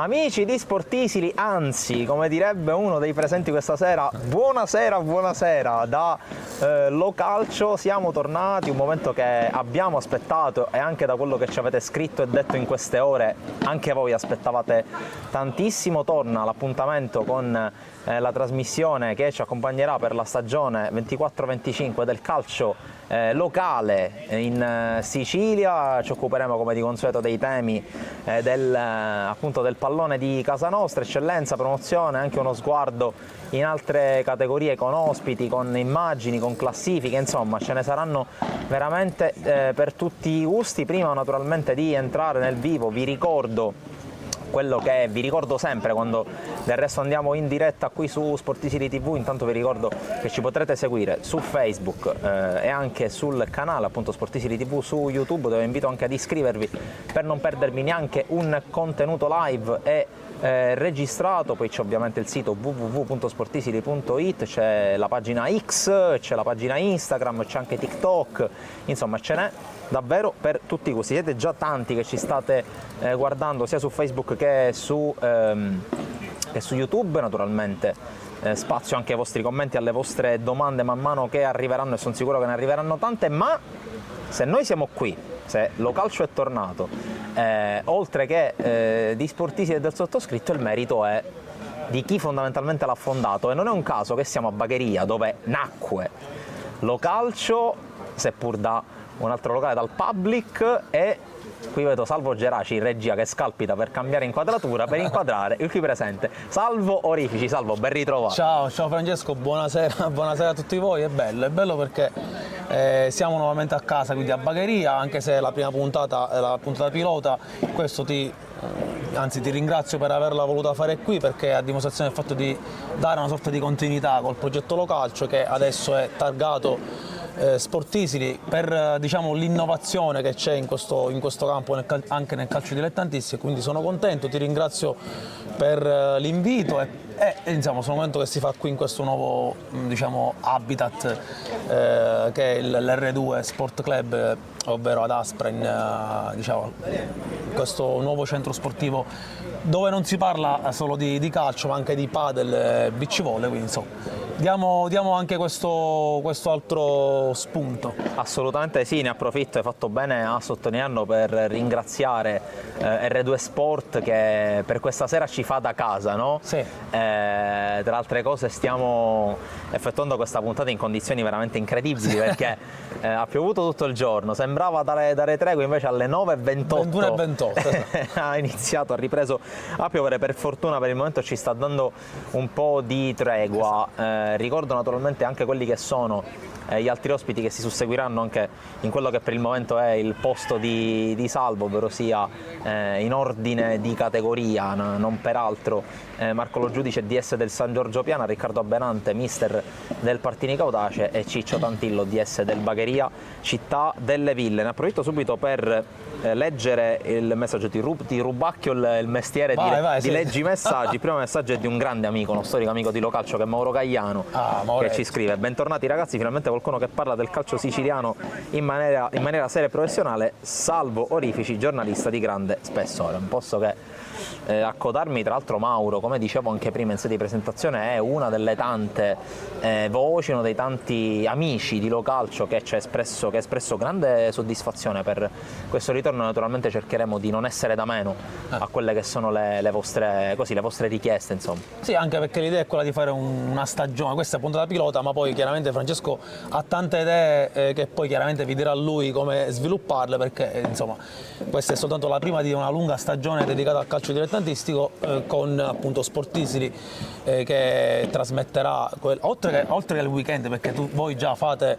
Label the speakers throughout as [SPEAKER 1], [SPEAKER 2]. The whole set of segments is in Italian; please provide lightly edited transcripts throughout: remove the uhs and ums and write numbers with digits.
[SPEAKER 1] Amici di Sportisili, anzi, come direbbe uno dei presenti questa sera, buonasera, buonasera. Da Localcio siamo tornati, un momento che abbiamo aspettato e anche da quello che ci avete scritto e detto in queste ore, anche voi aspettavate tantissimo. Torna l'appuntamento con la trasmissione che ci accompagnerà per la stagione 24-25 del calcio locale in Sicilia. Ci occuperemo come di consueto dei temi appunto del pallone di casa nostra, eccellenza, promozione, anche uno sguardo in altre categorie con ospiti, con immagini, con classifiche, insomma ce ne saranno veramente per tutti i gusti. Prima naturalmente di entrare nel vivo vi ricordo quello che vi ricordo sempre quando del resto andiamo in diretta qui su Sportisili TV. Intanto vi ricordo che ci potrete seguire su Facebook e anche sul canale appunto Sportisili TV su YouTube, dove vi invito anche ad iscrivervi per non perdervi neanche un contenuto live e registrato. Poi c'è ovviamente il sito www.sportisili.it, c'è la pagina X, c'è la pagina Instagram, c'è anche TikTok, insomma ce n'è davvero per tutti i gusti. Siete già tanti che ci state guardando sia su Facebook che su YouTube, naturalmente spazio anche ai vostri commenti, alle vostre domande man mano che arriveranno, e sono sicuro che ne arriveranno tante. Ma se noi siamo qui, se Localcio è tornato, oltre che di Sportisili e del sottoscritto, il merito è di chi fondamentalmente l'ha fondato, e non è un caso che siamo a Bagheria, dove nacque Localcio, seppur da un altro locale, dal Public. E qui vedo Salvo Geraci in regia che scalpita per cambiare inquadratura, per inquadrare il qui presente Salvo Orifici. Salvo, ben ritrovato.
[SPEAKER 2] Ciao Francesco, buonasera a tutti voi. È bello perché siamo nuovamente a casa, quindi a Bagheria, anche se la prima puntata è la puntata pilota. Questo ti ringrazio per averla voluta fare qui, perché è a dimostrazione del fatto di dare una sorta di continuità col progetto Localcio, che adesso è targato Sportisili, per diciamo l'innovazione che c'è in questo campo, anche nel calcio dilettantistico. Quindi sono contento, ti ringrazio per l'invito e insomma sono contento che si fa qui in questo nuovo diciamo habitat che è l'R2 Sport Club, ovvero ad Aspra, in questo nuovo centro sportivo dove non si parla solo di calcio, ma anche di padel e beach volley. Quindi insomma diamo anche questo altro spunto.
[SPEAKER 1] Assolutamente sì, ne approfitto, hai fatto bene a sottolinearlo, per ringraziare R2 Sport che per questa sera ci fa da casa, no?
[SPEAKER 2] Sì.
[SPEAKER 1] Tra altre cose stiamo effettuando questa puntata in condizioni veramente incredibili, perché ha piovuto tutto il giorno, sembrava dare tregua, invece alle 9:28 ha ripreso a piovere. Per fortuna per il momento ci sta dando un po' di tregua. Ricordo naturalmente anche quelli che sono gli altri ospiti che si susseguiranno anche in quello che per il momento è il posto di Salvo, ovvero sia in ordine di categoria, non peraltro Marco Lo Giudice, DS del San Giorgio Piana, Riccardo Abbenante, mister del Partini Caudace, e Ciccio Tantillo, DS del Bagheria Città delle Ville. Ne approfitto subito per leggere il messaggio di Rubacchio, il mestiere di leggi messaggi. Il primo messaggio è di un grande amico, uno storico amico di Localcio, che è Mauro Gagliano, che ci scrive: bentornati ragazzi, finalmente qualcuno che parla del calcio siciliano in maniera seria e professionale. Salvo Orifici, giornalista di grande spessore. Non posso che accodarmi. Tra l'altro Mauro, come dicevo anche prima in sede di presentazione, è una delle tante voci, uno dei tanti amici di Localcio che ha espresso grande soddisfazione per questo ritorno. Naturalmente cercheremo di non essere da meno a quelle che sono le vostre richieste, insomma.
[SPEAKER 2] Sì, anche perché l'idea è quella di fare una stagione, questa è puntata pilota, ma poi chiaramente Francesco ha tante idee che poi chiaramente vi dirà lui come svilupparle, perché insomma questa è soltanto la prima di una lunga stagione dedicata al calcio dilettantistico, con appunto Sportisili che trasmetterà oltre che il weekend, perché voi già fate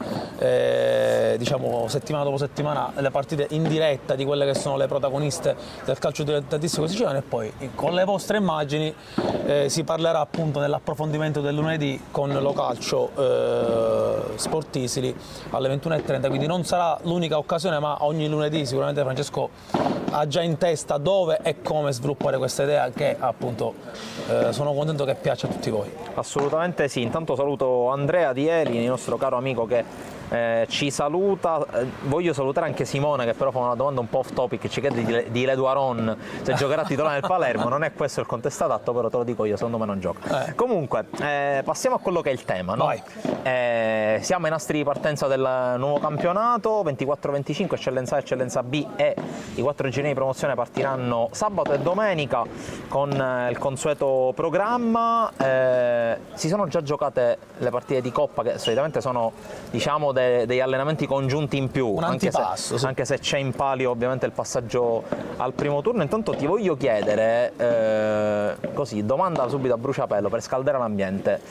[SPEAKER 2] diciamo settimana dopo settimana le partite in diretta di quelle che sono le protagoniste del calcio dilettantistico siciliano, e poi con le vostre immagini si parlerà appunto nell'approfondimento del lunedì con Localcio Sportisili alle 21:30. Quindi non sarà l'unica occasione, ma ogni lunedì sicuramente Francesco ha già in testa dove e come sviluppare questa idea, che appunto sono contento che piaccia a tutti voi.
[SPEAKER 1] Assolutamente sì. Intanto saluto Andrea Di Eli, il nostro caro amico che ci saluta. Voglio salutare anche Simone, che però fa una domanda un po' off topic, ci chiede di Leduaron se giocherà titolare nel Palermo. Non è questo il contesto adatto, però te lo dico io, secondo me non gioca. Comunque passiamo a quello che è il tema, no? Siamo ai nastri di partenza del nuovo campionato 24-25, eccellenza A, eccellenza B, e i 4 gironi di promozione partiranno sabato e domenica con il consueto programma. Si sono già giocate le partite di Coppa, che solitamente sono, diciamo, degli allenamenti congiunti in più,
[SPEAKER 2] un antipasso,
[SPEAKER 1] anche se c'è in palio ovviamente il passaggio al primo turno. Intanto ti voglio chiedere, così, domanda subito a bruciapelo per scaldare l'ambiente: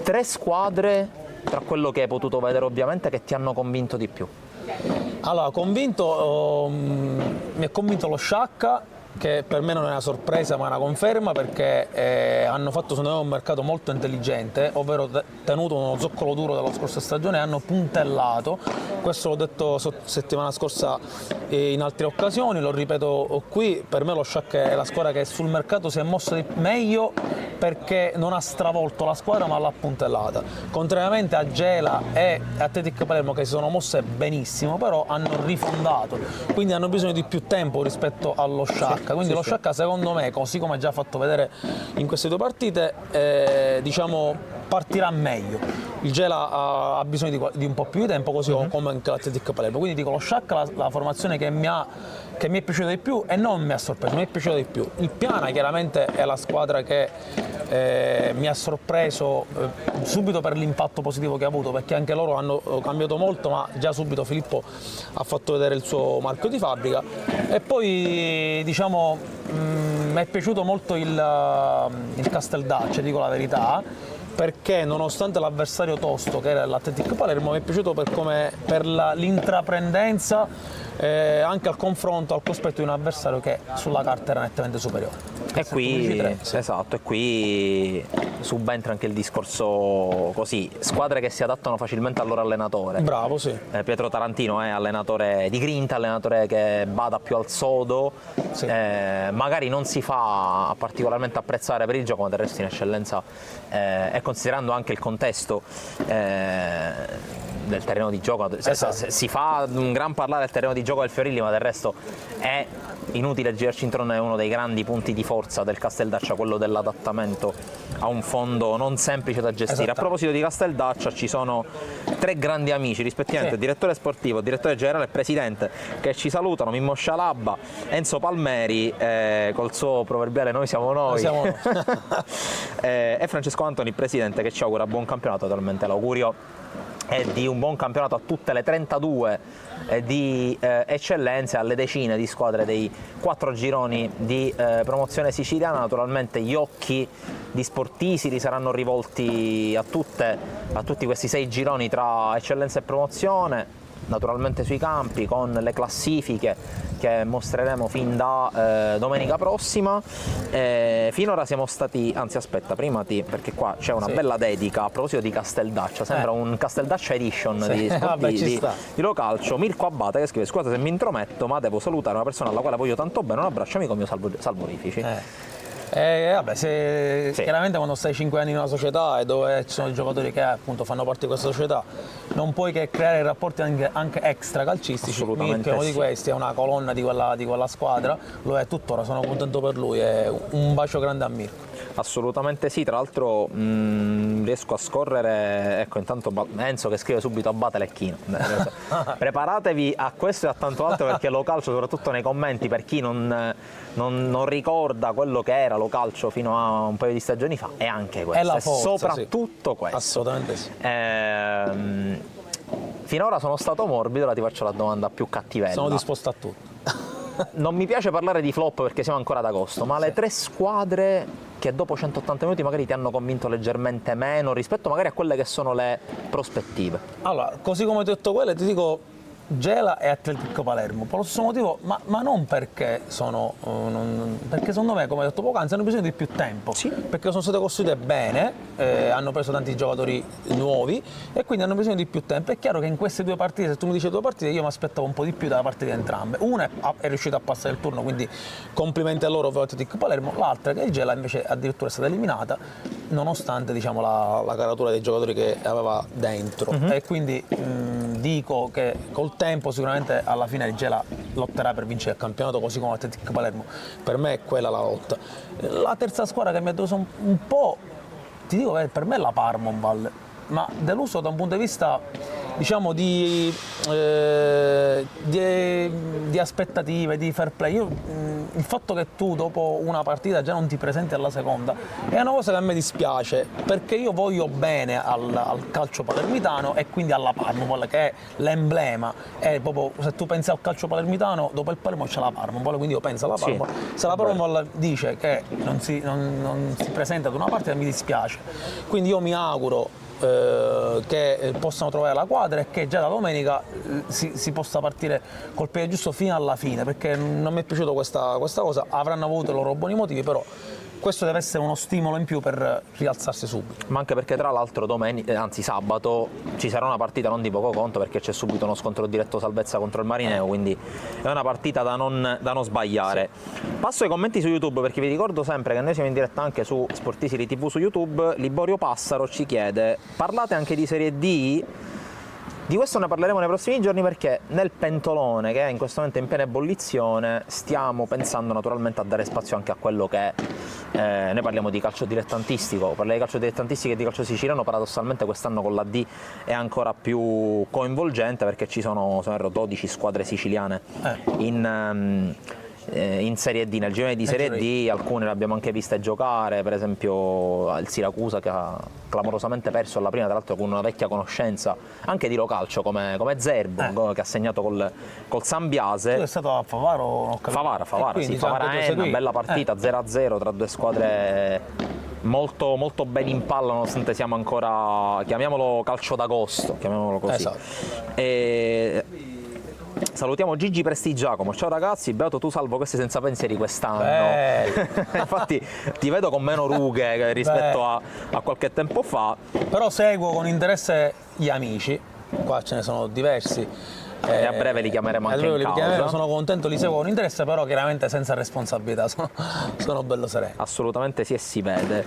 [SPEAKER 1] 3 squadre, tra quello che hai potuto vedere ovviamente, che ti hanno convinto di più?
[SPEAKER 2] Allora, mi ha convinto lo Sciacca, che per me non è una sorpresa ma è una conferma, perché hanno fatto secondo me un mercato molto intelligente, ovvero tenuto uno zoccolo duro della scorsa stagione e hanno puntellato. Questo l'ho detto settimana scorsa in altre occasioni, lo ripeto qui: per me lo Sciacca è la squadra che sul mercato si è mossa meglio, perché non ha stravolto la squadra ma l'ha puntellata, contrariamente a Gela e Athletic Palermo, che si sono mosse benissimo però hanno rifondato, quindi hanno bisogno di più tempo rispetto allo Sciacca. Quindi lo Sciacca, secondo me, così come ha già fatto vedere in queste 2 partite, diciamo, partirà meglio. Il Gela ha bisogno di un po' più di tempo, così come anche l'Athletic Palermo. Quindi dico, lo Sciacca la formazione che mi è piaciuta di più, e non mi ha sorpreso, mi è piaciuta di più. Il Piana chiaramente è la squadra che mi ha sorpreso subito per l'impatto positivo che ha avuto, perché anche loro hanno cambiato molto, ma già subito Filippo ha fatto vedere il suo marchio di fabbrica. E poi, diciamo, mi è piaciuto molto il Casteldaccia, dico la verità, perché nonostante l'avversario tosto che era l'Athletic Palermo, mi è piaciuto per l'intraprendenza, anche al confronto, al cospetto di un avversario che sulla carta era nettamente superiore.
[SPEAKER 1] E qui, esatto, e qui subentra anche il discorso, così, squadre che si adattano facilmente al loro allenatore.
[SPEAKER 2] Bravo, sì.
[SPEAKER 1] Pietro Tarantino è allenatore di grinta, allenatore che bada più al sodo, sì. Magari non si fa particolarmente apprezzare per il gioco, ma del resto in eccellenza, e considerando anche il contesto del terreno di gioco, esatto. Si fa un gran parlare del terreno di gioco del Fiorilli, ma del resto è inutile girarci intorno, è uno dei grandi punti di forza del Casteldaccia, quello dell'adattamento a un fondo non semplice da gestire. Esatto. A proposito di Casteldaccia, ci sono 3 grandi amici, rispettivamente il direttore sportivo, direttore generale e presidente, che ci salutano: Mimmo Scialabba, Enzo Palmeri, col suo proverbiale "noi siamo noi", e Francesco Antoni, presidente, che ci augura buon campionato. Naturalmente l'augurio è di un buon campionato a tutte le 32 di eccellenze, alle decine di squadre dei 4 gironi di promozione siciliana. Naturalmente gli occhi di Sportisili saranno rivolti a tutti questi 6 gironi tra eccellenza e promozione, naturalmente sui campi, con le classifiche che mostreremo fin da domenica prossima. Finora siamo stati, anzi aspetta, perché qua c'è una bella dedica a proposito di Casteldaccia, sembra un Casteldaccia edition di Localcio. Mirko Abate che scrive: "Scusate se mi intrometto, ma devo salutare una persona alla quale voglio tanto bene, un abbraccio amico mio, Salvorifici".
[SPEAKER 2] Chiaramente quando stai 5 anni in una società e dove ci sono i giocatori che appunto fanno parte di questa società, non puoi che creare rapporti anche extra calcistici. Mirko è uno di questi, è una colonna di quella squadra, lo è tuttora, sono contento per lui, e un bacio grande a Mirko.
[SPEAKER 1] Assolutamente sì, tra l'altro riesco a scorrere, ecco, intanto Enzo che scrive subito: Abate Lecchino. Preparatevi a questo e a tanto altro, perché Localcio, soprattutto nei commenti, per chi non ricorda quello che era Localcio fino a un paio di stagioni fa, è anche questo,
[SPEAKER 2] è la forza,
[SPEAKER 1] soprattutto questo.
[SPEAKER 2] Assolutamente sì.
[SPEAKER 1] Finora sono stato morbido, ora ti faccio la domanda più cattivella.
[SPEAKER 2] Sono disposto a tutto.
[SPEAKER 1] Non mi piace parlare di flop perché siamo ancora ad agosto, ma le 3 squadre che dopo 180 minuti magari ti hanno convinto leggermente meno rispetto magari a quelle che sono le prospettive.
[SPEAKER 2] Allora, così come ti ho detto quelle, ti dico Gela e Atletico Palermo, per lo stesso motivo, ma non perché sono perché secondo me, come ho detto poc'anzi, hanno bisogno di più tempo, perché sono state costruite bene, hanno preso tanti giocatori nuovi e quindi hanno bisogno di più tempo. È chiaro che in queste 2 partite, se tu mi dici 2 partite, io mi aspettavo un po' di più da parte di entrambe. Una è riuscita a passare il turno, quindi complimenti a loro per Atletico Palermo, l'altra, che il Gela, invece addirittura è stata eliminata. nonostante diciamo, la caratura dei giocatori che aveva dentro. E quindi dico che col tempo sicuramente alla fine il Gela lotterà per vincere il campionato, così come l'Atletic Palermo. Per me è quella la lotta. La terza squadra che mi ha deluso un po', ti dico che per me è la Parmonval, ma deluso da un punto di vista diciamo di aspettative, di fair play. Il fatto che tu dopo una partita già non ti presenti alla seconda è una cosa che a me dispiace, perché io voglio bene al calcio palermitano e quindi alla Parmonval, che è l'emblema. È proprio, se tu pensi al calcio palermitano, dopo il Palermo c'è la Parmonval, quindi io penso alla Parmonval. Sì. Se la Parmonval dice che non si presenta ad una partita, mi dispiace. Quindi io mi auguro che possano trovare la quadra e che già da domenica si possa partire col piede giusto fino alla fine, perché non mi è piaciuta questa cosa. Avranno avuto i loro buoni motivi, però questo deve essere uno stimolo in più per rialzarsi subito.
[SPEAKER 1] Ma anche perché tra l'altro sabato ci sarà una partita non di poco conto, perché c'è subito uno scontro diretto salvezza contro il Marineo, quindi è una partita da non sbagliare. Sì. Passo ai commenti su YouTube, perché vi ricordo sempre che noi siamo in diretta anche su Sportisili TV su YouTube. Liborio Passaro ci chiede: parlate anche di Serie D? Di questo ne parleremo nei prossimi giorni, perché nel pentolone, che è in questo momento in piena ebollizione, stiamo pensando naturalmente a dare spazio anche a quello che è, noi parliamo di calcio dilettantistico. Parlare di calcio dilettantistico e di calcio siciliano paradossalmente quest'anno con la D è ancora più coinvolgente, perché ci sono 12 squadre siciliane in Serie D, nel girone di Serie D. Alcune le abbiamo anche viste giocare, per esempio il Siracusa, che ha clamorosamente perso alla prima, tra l'altro con una vecchia conoscenza anche di localcio come Zerbo, che ha segnato col Sambiase.
[SPEAKER 2] Tu è stato a Favaro?
[SPEAKER 1] Favara, sì, Favara-Enna, bella partita 0-0 tra due squadre molto, molto ben in palla, nonostante siamo ancora, chiamiamolo calcio d'agosto, chiamiamolo così.
[SPEAKER 2] Esatto.
[SPEAKER 1] Salutiamo Gigi Prestigiacomo: ciao ragazzi, beato tu salvo questi senza pensieri quest'anno. Infatti ti vedo con meno rughe rispetto a qualche tempo fa.
[SPEAKER 2] Però seguo con interesse gli amici, qua ce ne sono diversi.
[SPEAKER 1] E a breve li chiameremo anche in causa.
[SPEAKER 2] Sono contento, li seguo con interesse, però chiaramente senza responsabilità, sono bello sereno.
[SPEAKER 1] Assolutamente sì, e si vede.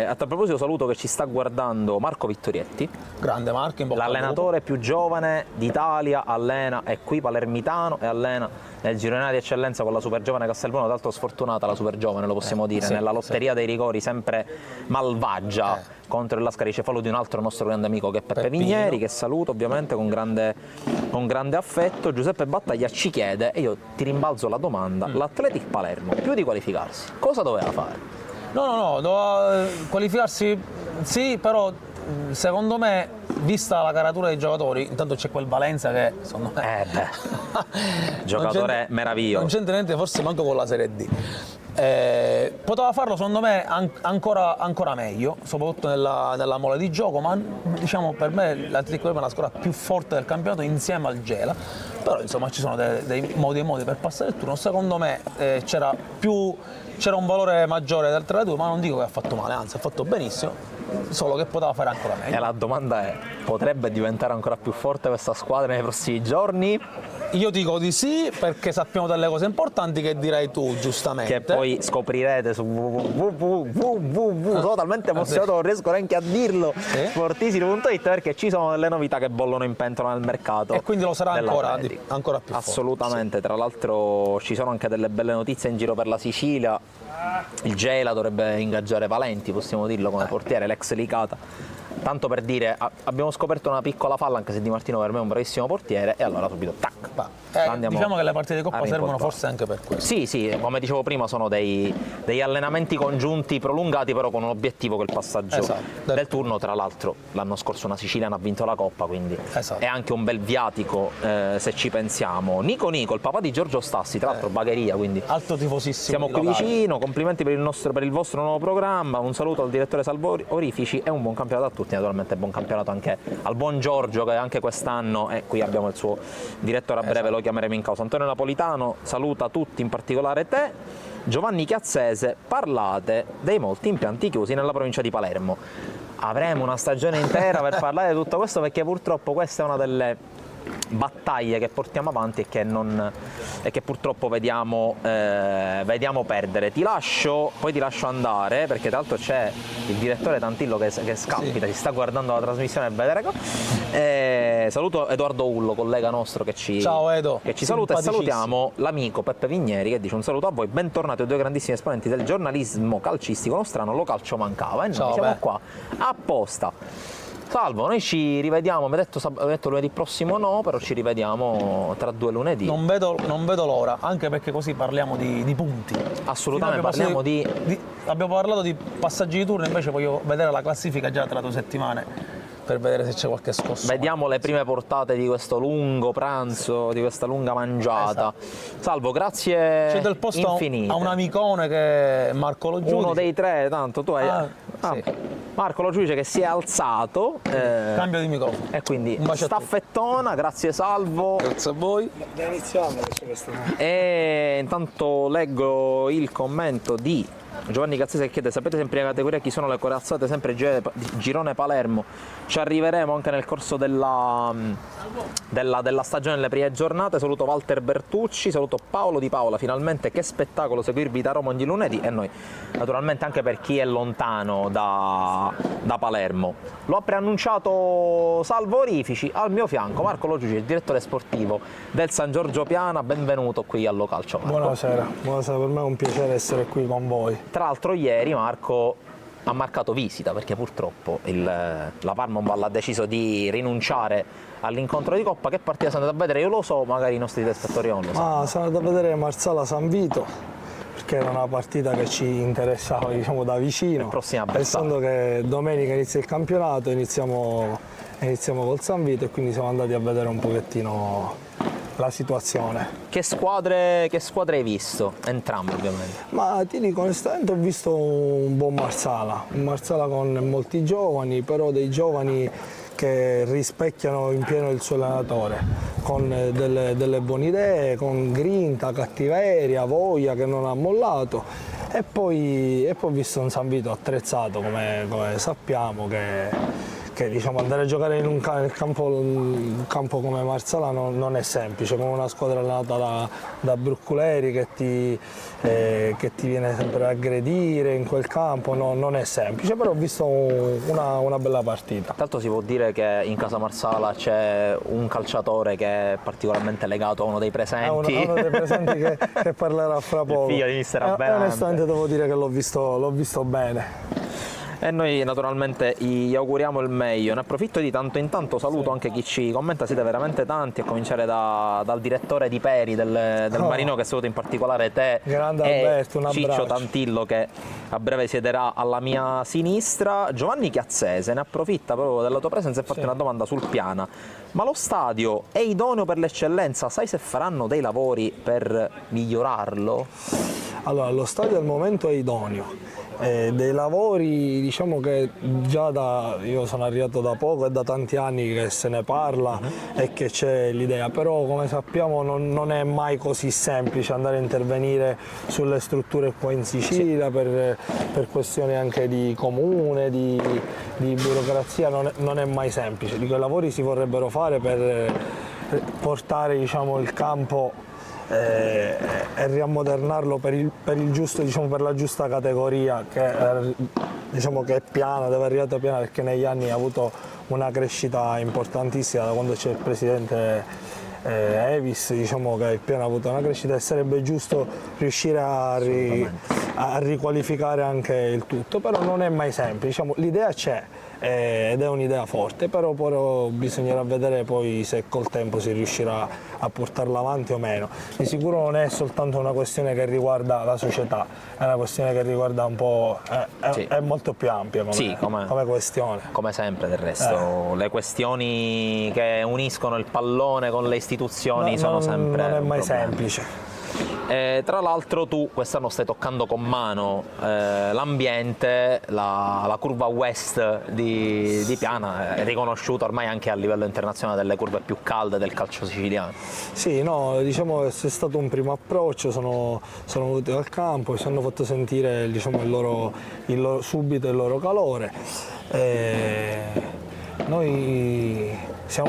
[SPEAKER 1] A tal proposito saluto che ci sta guardando Marco Vittorietti.
[SPEAKER 2] Grande Marco, in bocca
[SPEAKER 1] l'allenatore più giovane d'Italia, allena, è qui palermitano e allena nel girone di eccellenza con la super giovane Castelbuono. Tra l'altro sfortunata la super giovane, lo possiamo dire, nella lotteria dei rigori sempre malvagia contro il Lascari-Cefalo di un altro nostro grande amico, che è Peppe Vigneri, che saluto ovviamente con grande affetto. Giuseppe Battaglia ci chiede, e io ti rimbalzo la domanda: l'Atletic Palermo, più di qualificarsi, cosa doveva fare?
[SPEAKER 2] No, doveva qualificarsi sì, però secondo me, vista la caratura dei giocatori, intanto c'è quel Valenza che secondo me
[SPEAKER 1] giocatore meraviglioso,
[SPEAKER 2] non c'entra niente forse manco con la Serie D. Poteva farlo secondo me ancora meglio, soprattutto nella mole di gioco, ma diciamo per me l'Atletico è la squadra più forte del campionato insieme al Gela. Però insomma ci sono dei modi per passare il turno. Secondo me c'era un valore maggiore del 3-2, ma non dico che ha fatto male, anzi ha fatto benissimo, solo che poteva fare ancora meglio.
[SPEAKER 1] E la domanda è: potrebbe diventare ancora più forte questa squadra nei prossimi giorni?
[SPEAKER 2] Io dico di sì, perché sappiamo delle cose importanti che direi tu, giustamente.
[SPEAKER 1] Che poi scoprirete su www. Sono talmente emozionato, non riesco neanche a dirlo. Sportisili.it, perché ci sono delle novità che bollono in pentola nel mercato.
[SPEAKER 2] E quindi lo sarà ancora più forte.
[SPEAKER 1] Assolutamente, tra l'altro ci sono anche delle belle notizie in giro per la Sicilia. Il Gela dovrebbe ingaggiare Valenti, possiamo dirlo, come portiere, l'ex Licata. Tanto per dire, abbiamo scoperto una piccola falla, anche se Di Martino per me è un bravissimo portiere, e allora subito tac.
[SPEAKER 2] Diciamo che le partite di Coppa servono forse anche per questo.
[SPEAKER 1] Sì, come dicevo prima, sono degli allenamenti congiunti prolungati, però con un obiettivo, che è il passaggio del turno. Tra l'altro l'anno scorso una siciliana ha vinto la Coppa, quindi è anche un bel viatico, se ci pensiamo. Nico, il papà di Giorgio Stassi, tra l'altro Bagheria, quindi
[SPEAKER 2] alto tifosissimo.
[SPEAKER 1] Siamo qui vicino, complimenti per il vostro nuovo programma, un saluto al direttore Salvo Orifici e un buon campionato a tutti. Naturalmente buon campionato anche al buon Giorgio, che anche quest'anno, e qui abbiamo il suo direttore, a breve lo chiameremo in causa. Antonio Napolitano saluta tutti, in particolare te. Giovanni Chiazzese: parlate dei molti impianti chiusi nella provincia di Palermo. Avremo una stagione intera per parlare di tutto questo, perché purtroppo questa è una delle battaglie che portiamo avanti e che purtroppo vediamo perdere. Poi ti lascio andare, perché tra l'altro c'è il direttore Tantillo che scalpita, si sta guardando la trasmissione per vedere. Saluto Edoardo Ullo, collega nostro
[SPEAKER 2] Ciao Edo,
[SPEAKER 1] che ci saluta, e salutiamo l'amico Peppe Vigneri che dice un saluto a voi, bentornati ai due grandissimi esponenti del giornalismo calcistico nostrano, lo calcio mancava, e noi siamo qua apposta. Salvo, noi ci rivediamo, mi ha detto lunedì prossimo no, però ci rivediamo tra 2 lunedì.
[SPEAKER 2] Non vedo l'ora, anche perché così parliamo di punti.
[SPEAKER 1] Assolutamente, parliamo
[SPEAKER 2] abbiamo parlato di passaggi di turno, invece voglio vedere la classifica già tra 2 settimane per vedere se c'è qualche scosso.
[SPEAKER 1] Vediamo le prime portate di questo lungo pranzo, di questa lunga mangiata. Esatto. Salvo, grazie
[SPEAKER 2] c'è del posto
[SPEAKER 1] infinite.
[SPEAKER 2] A un amicone che è Marco Lo Giudice.
[SPEAKER 1] Uno dei 3, tanto tu hai...
[SPEAKER 2] Sì.
[SPEAKER 1] Marco Lo Giudice che si è alzato.
[SPEAKER 2] Cambio di microfono.
[SPEAKER 1] E quindi staffettona, grazie Salvo.
[SPEAKER 2] Grazie a voi.
[SPEAKER 3] Iniziamo.
[SPEAKER 1] E intanto leggo il commento di Giovanni Cazzese che chiede: sapete sempre in categoria chi sono le corazzate sempre girone Palermo? Ci arriveremo anche nel corso della stagione, nelle prime giornate. Saluto Walter Bertucci, saluto Paolo Di Paola, finalmente che spettacolo seguirvi da Roma ogni lunedì, e noi naturalmente anche per chi è lontano da Palermo. Lo ha preannunciato Salvo Orifici, al mio fianco Marco Lo Giudice, il direttore sportivo del San Giorgio Piana, benvenuto qui allo Calcio Marco.
[SPEAKER 3] Buonasera, per me è un piacere essere qui con voi.
[SPEAKER 1] Tra l'altro ieri Marco ha marcato visita perché purtroppo la Parma ha deciso di rinunciare all'incontro di Coppa. Che partita sono andato a vedere? Io lo so, magari i nostri telespettatori non lo sanno.
[SPEAKER 3] Sono andato a vedere Marsala San Vito perché era una partita che ci interessava, diciamo, da vicino. Pensando che domenica inizia il campionato, iniziamo col San Vito, e quindi siamo andati a vedere un pochettino la situazione.
[SPEAKER 1] Che squadre hai visto? Entrambe ovviamente.
[SPEAKER 3] Ma ti dico onestamente, ho visto un buon Marsala con molti giovani, però dei giovani che rispecchiano in pieno il suo allenatore, con delle buone idee, con grinta, cattiveria, voglia che non ha mollato, e poi ho visto un San Vito attrezzato come sappiamo che diciamo, andare a giocare in un campo come Marsala non è semplice, con una squadra allenata da Brucculeri che ti viene sempre a aggredire in quel campo, non è semplice, però ho visto una bella partita.
[SPEAKER 1] Tra l'altro si può dire che in casa Marsala c'è un calciatore che è particolarmente legato a uno dei presenti.
[SPEAKER 3] Uno dei presenti che parlerà fra poco.
[SPEAKER 1] Il figlio di mister Aberrante.
[SPEAKER 3] Onestamente devo dire che l'ho visto bene.
[SPEAKER 1] E noi naturalmente gli auguriamo il meglio. Ne approfitto di tanto in tanto, saluto anche chi ci commenta, siete veramente tanti, a cominciare dal direttore di Peri del Marino, che saluto in particolare te.
[SPEAKER 3] Grande
[SPEAKER 1] e
[SPEAKER 3] Alberto, un abbraccio.
[SPEAKER 1] Ciccio Tantillo che a breve siederà alla mia sinistra. Giovanni Chiazzese ne approfitta proprio della tua presenza e fatti una domanda sul Piana. Ma lo stadio è idoneo per l'eccellenza? Sai se faranno dei lavori per migliorarlo?
[SPEAKER 3] Allora, lo stadio al momento è idoneo. Dei lavori, diciamo che io sono arrivato da poco, è da tanti anni che se ne parla e che c'è l'idea, però come sappiamo non è mai così semplice andare a intervenire sulle strutture qua in Sicilia, per questioni anche di comune, di burocrazia, non è mai semplice. Dico, i lavori si vorrebbero fare per portare, diciamo, il campo e riammodernarlo per il giusto, diciamo, per la giusta categoria diciamo che è Piana, deve arrivare a Piana, perché negli anni ha avuto una crescita importantissima da quando c'è il presidente Evis, diciamo che il Piana ha avuto una crescita e sarebbe giusto riuscire a riqualificare anche il tutto, però non è mai semplice, diciamo, l'idea c'è. Ed è un'idea forte, però bisognerà vedere poi se col tempo si riuscirà a portarla avanti o meno. Di sicuro non è soltanto una questione che riguarda la società, è una questione che riguarda un po', è molto più ampia come questione.
[SPEAKER 1] Come sempre del resto, le questioni che uniscono il pallone con le istituzioni sono sempre
[SPEAKER 3] non è mai
[SPEAKER 1] problema.
[SPEAKER 3] semplice.
[SPEAKER 1] Tra l'altro tu quest'anno stai toccando con mano l'ambiente, la curva west di Piana, è riconosciuta ormai anche a livello internazionale delle curve più calde del calcio siciliano.
[SPEAKER 3] Sì, no, diciamo che c'è stato un primo approccio, sono venuti al campo, ci hanno fatto sentire, diciamo, subito il loro calore. Noi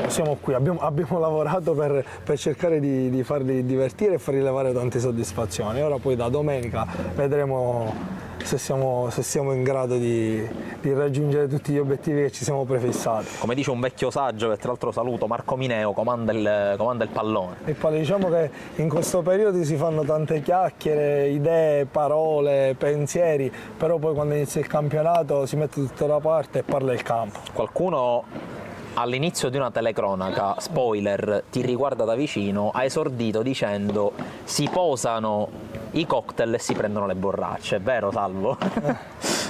[SPEAKER 3] siamo qui, abbiamo lavorato per cercare di farli divertire e fargli levare tante soddisfazioni. Ora poi da domenica vedremo se siamo in grado di raggiungere tutti gli obiettivi che ci siamo prefissati.
[SPEAKER 1] Come dice un vecchio saggio, che tra l'altro saluto, Marco Mineo, comanda il pallone.
[SPEAKER 3] E poi diciamo che in questo periodo si fanno tante chiacchiere, idee, parole, pensieri, però poi quando inizia il campionato si mette tutto da parte e parla il campo.
[SPEAKER 1] Qualcuno all'inizio di una telecronaca, spoiler, ti riguarda da vicino, ha esordito dicendo si posano i cocktail e si prendono le borracce, è vero Salvo?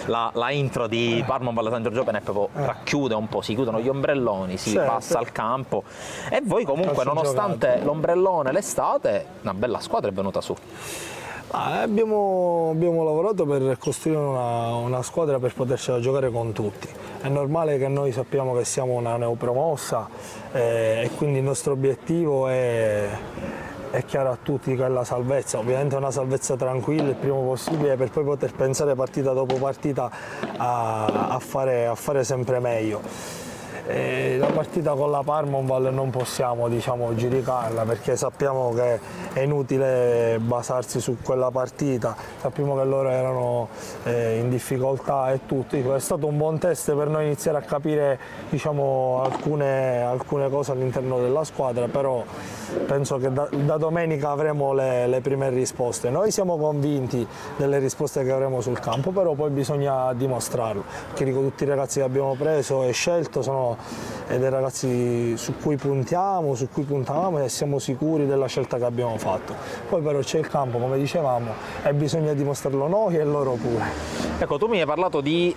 [SPEAKER 1] La intro di Parma Valle San Giorgio Open è proprio racchiude un po', si chiudono gli ombrelloni, si passa al campo e voi comunque nonostante l'ombrellone l'estate, una bella squadra è venuta su.
[SPEAKER 3] Abbiamo lavorato per costruire una squadra per potercela giocare con tutti. È normale che noi sappiamo che siamo una neopromossa e quindi il nostro obiettivo è chiaro a tutti che è la salvezza, ovviamente una salvezza tranquilla il prima possibile per poi poter pensare partita dopo partita a fare sempre meglio. La partita con la Parmonval non possiamo giudicarla perché sappiamo che è inutile basarsi su quella partita, sappiamo che loro erano in difficoltà e tutto. È stato un buon test per noi iniziare a capire alcune cose all'interno della squadra, però penso che da domenica avremo le prime risposte. Noi siamo convinti delle risposte che avremo sul campo, però poi bisogna dimostrarlo. Perché dico, tutti i ragazzi che abbiamo preso e scelto sono dei ragazzi su cui puntavamo e siamo sicuri della scelta che abbiamo fatto. Poi però c'è il campo, come dicevamo, e bisogna dimostrarlo noi e loro pure.
[SPEAKER 1] Ecco, tu mi hai parlato di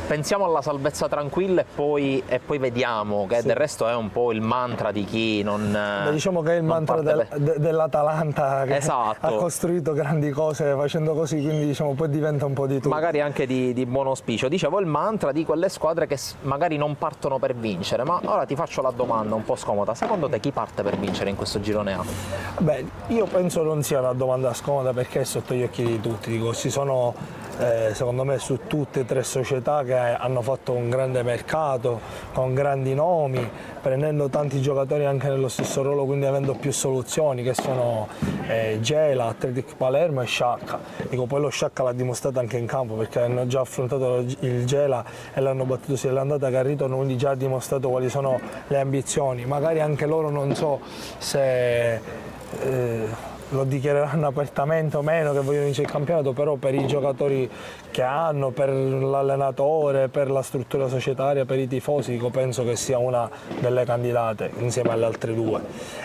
[SPEAKER 1] pensiamo alla salvezza tranquilla e poi vediamo, che del resto è un po' il mantra di chi non...
[SPEAKER 3] diciamo che è il mantra dell'Atalanta che
[SPEAKER 1] esatto.
[SPEAKER 3] ha costruito grandi cose facendo così, quindi poi diventa un po' di tutto.
[SPEAKER 1] Magari anche di buon auspicio. Dicevo il mantra di quelle squadre che magari non partono per vincere, ma ora ti faccio la domanda un po' scomoda. Secondo te chi parte per vincere in questo girone A?
[SPEAKER 3] Beh, io penso non sia una domanda scomoda perché è sotto gli occhi di tutti. Dico, ci sono secondo me su tutte e tre società che hanno fatto un grande mercato con grandi nomi, prendendo tanti giocatori anche nello stesso ruolo, quindi avendo più soluzioni che sono Gela, Athletic Palermo e Sciacca. Dico, poi lo Sciacca l'ha dimostrato anche in campo perché hanno già affrontato il Gela e l'hanno battuto sia all'andata che al ritorno, quindi già ha dimostrato quali sono le ambizioni. Magari anche loro non so se lo dichiareranno apertamente o meno che vogliono vincere il campionato, però per i giocatori che hanno, per l'allenatore, per la struttura societaria, per i tifosi, penso che sia una delle candidate insieme alle altre due.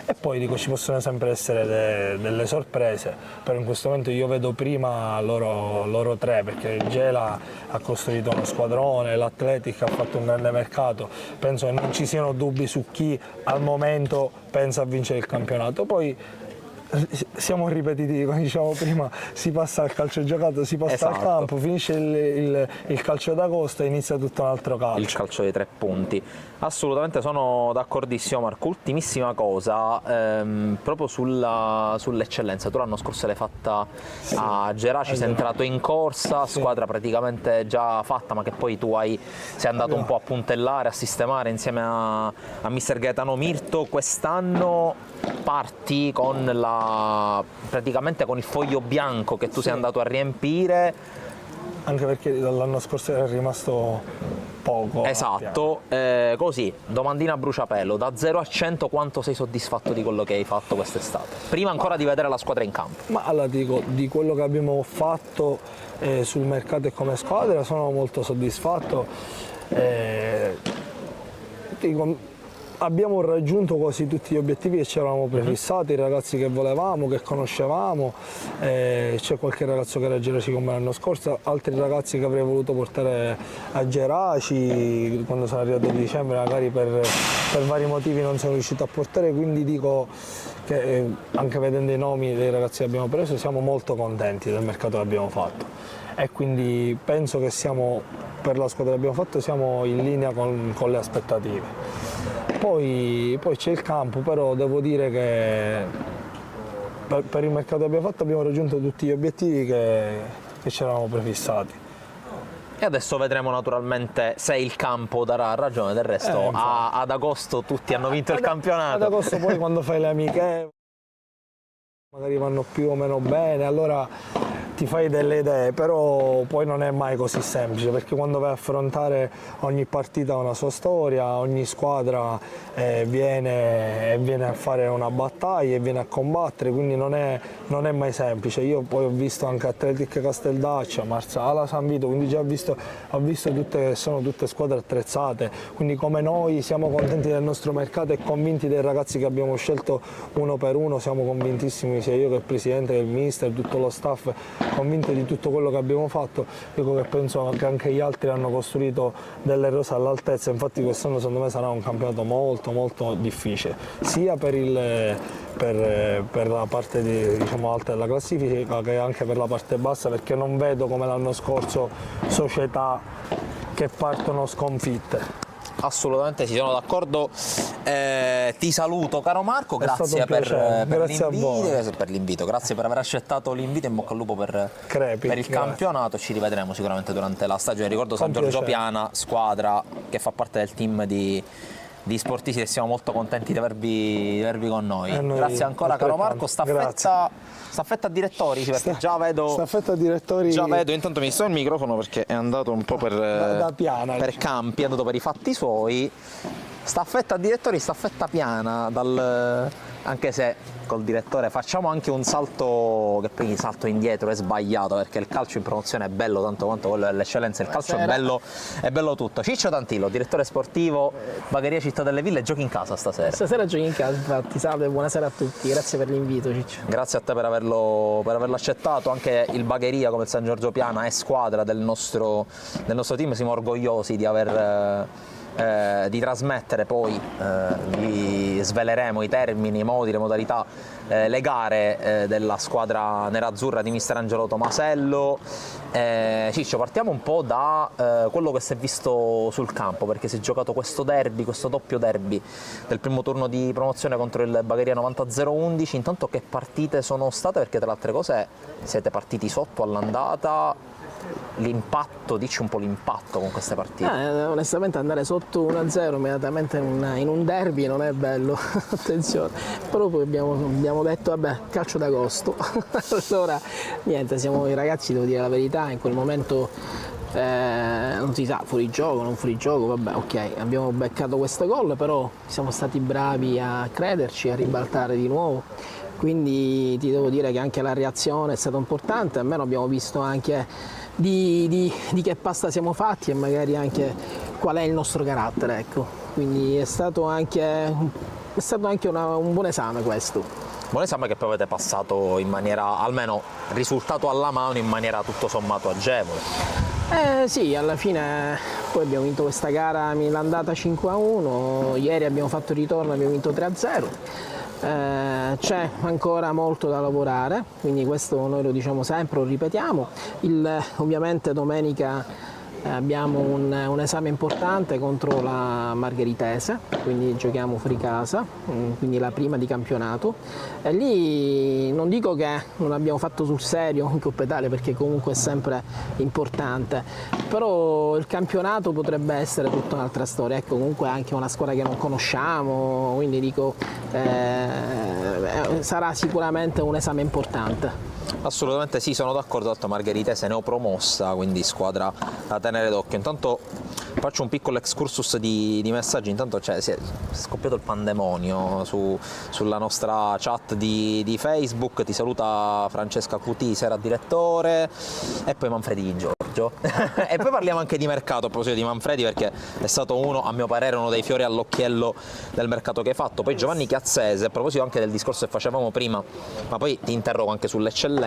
[SPEAKER 3] E poi ci possono sempre essere delle sorprese, però in questo momento io vedo prima loro tre, perché il Gela ha costruito uno squadrone, l'Athletic ha fatto un grande mercato, penso che non ci siano dubbi su chi al momento pensa a vincere il campionato. Poi siamo ripetitivi, come dicevamo prima, si passa al calcio giocato, si passa al campo, finisce il calcio d'agosto e inizia tutto un altro calcio.
[SPEAKER 1] Il calcio dei 3 punti. Assolutamente sono d'accordissimo Marco. Ultimissima cosa, proprio sull'eccellenza. Tu l'anno scorso l'hai fatta a Geraci, sei entrato in corsa, squadra praticamente già fatta, ma che poi tu sei andato un po' a puntellare, a sistemare insieme a mister Gaetano Mirto. Quest'anno parti praticamente con il foglio bianco che tu sei andato a riempire,
[SPEAKER 3] anche perché dall'anno scorso era rimasto poco.
[SPEAKER 1] Esatto, così, domandina a bruciapelo, da 0 a 100 quanto sei soddisfatto di quello che hai fatto quest'estate? Prima ancora di vedere la squadra in campo.
[SPEAKER 3] Ma allora dico, di quello che abbiamo fatto sul mercato e come squadra sono molto soddisfatto. Abbiamo raggiunto quasi tutti gli obiettivi che ci eravamo prefissati, i ragazzi che volevamo, che conoscevamo, c'è qualche ragazzo che era a Geraci con me l'anno scorso, altri ragazzi che avrei voluto portare a Geraci quando sono arrivato a dicembre, magari per vari motivi non sono riuscito a portare, quindi dico che anche vedendo i nomi dei ragazzi che abbiamo preso siamo molto contenti del mercato che abbiamo fatto e quindi penso che per la squadra che abbiamo fatto siamo in linea con le aspettative. Poi c'è il campo, però devo dire che per il mercato che abbiamo fatto abbiamo raggiunto tutti gli obiettivi che ci eravamo prefissati.
[SPEAKER 1] E adesso vedremo naturalmente se il campo darà ragione, del resto ad agosto tutti hanno vinto il campionato.
[SPEAKER 3] Ad agosto poi quando fai le amiche magari vanno più o meno bene, allora ti fai delle idee, però poi non è mai così semplice, perché quando vai a affrontare ogni partita ha una sua storia, ogni squadra viene a fare una battaglia e viene a combattere, quindi non è mai semplice. Io poi ho visto anche Atletic Casteldaccia, Marsala, San Vito, quindi già ho visto sono tutte squadre attrezzate, quindi come noi siamo contenti del nostro mercato e convinti dei ragazzi che abbiamo scelto uno per uno, siamo convintissimi, sia io che il presidente, che il mister, tutto lo staff, convinti di tutto quello che abbiamo fatto. Dico che penso che anche gli altri hanno costruito delle rose all'altezza, infatti quest'anno secondo me sarà un campionato molto difficile, sia per la parte diciamo, alta della classifica che anche per la parte bassa, perché non vedo come l'anno scorso società che partono sconfitte.
[SPEAKER 1] Assolutamente sì, sono d'accordo. Ti saluto caro Marco, grazie per l'invito, grazie per aver accettato l'invito, in bocca al lupo per il campionato. Ci rivedremo sicuramente durante la stagione. Ricordo San Giorgio Piana, squadra che fa parte del team di sportisti, e siamo molto contenti di avervi con noi. Grazie ancora caro Marco. Staffetta direttori, perché già vedo intanto mi sto il microfono perché è andato un po' per campi, è andato per i fatti suoi. Staffetta direttori, staffetta piana, anche se col direttore facciamo anche un salto, che poi il salto indietro è sbagliato, perché il calcio in promozione è bello tanto quanto quello dell'eccellenza, il calcio è bello tutto. Ciccio Tantillo, direttore sportivo, Bagheria Città delle Ville, giochi in casa stasera?
[SPEAKER 4] Stasera giochi in casa, infatti. Salve e buonasera a tutti, grazie per l'invito Ciccio.
[SPEAKER 1] Grazie a te per averlo accettato. Anche il Bagheria, come il San Giorgio Piana, è squadra del nostro team, siamo orgogliosi di trasmettere, poi vi sveleremo i termini, i modi, le modalità, le gare della squadra nerazzurra di mister Angelo Tomasello. Ciccio, partiamo un po' da quello che si è visto sul campo, perché si è giocato questo doppio derby del primo turno di promozione contro il Bagheria 90-0-11. Intanto che partite sono state, perché tra le altre cose siete partiti sotto all'andata. L'impatto, dici un po' l'impatto con queste partite.
[SPEAKER 4] Onestamente andare sotto 1-0 immediatamente in un derby non è bello, attenzione, però poi abbiamo detto vabbè, calcio d'agosto. Allora niente, i ragazzi, devo dire la verità, in quel momento non si sa, fuori gioco, non fuori gioco, vabbè, ok, abbiamo beccato questo gol, però siamo stati bravi a crederci, a ribaltare di nuovo. Quindi ti devo dire che anche la reazione è stata importante, almeno abbiamo visto anche di che pasta siamo fatti e magari anche qual è il nostro carattere, ecco. Quindi è stato anche un buon esame questo.
[SPEAKER 1] Buon esame che poi avete passato in maniera, almeno risultato alla mano, in maniera tutto sommato agevole.
[SPEAKER 4] Sì, alla fine poi abbiamo vinto questa gara l'andata 5-1, ieri abbiamo fatto il ritorno, abbiamo vinto 3-0. C'è ancora molto da lavorare, quindi questo noi lo diciamo sempre, lo ripetiamo. Ovviamente domenica abbiamo un esame importante contro la Margheritese, quindi giochiamo fuori casa, quindi la prima di campionato. E lì non dico che non abbiamo fatto sul serio in Coppa Italia, perché comunque è sempre importante, però il campionato potrebbe essere tutta un'altra storia. Ecco, comunque anche una squadra che non conosciamo, quindi dico sarà sicuramente un esame importante.
[SPEAKER 1] Assolutamente sì, sono d'accordo. Tanto Margheritese neopromossa, quindi squadra da tenere d'occhio. Intanto faccio un piccolo excursus di messaggi. Intanto si è scoppiato il pandemonio sulla nostra chat di Facebook. Ti saluta Francesca Cuti, Sera direttore, e poi Manfredi Di Giorgio. E poi parliamo anche di mercato, a proposito di Manfredi, perché è stato a mio parere, uno dei fiori all'occhiello del mercato che hai fatto. Poi Giovanni Chiazzese, a proposito anche del discorso che facevamo prima, ma poi ti interrogo anche sull'eccellenza.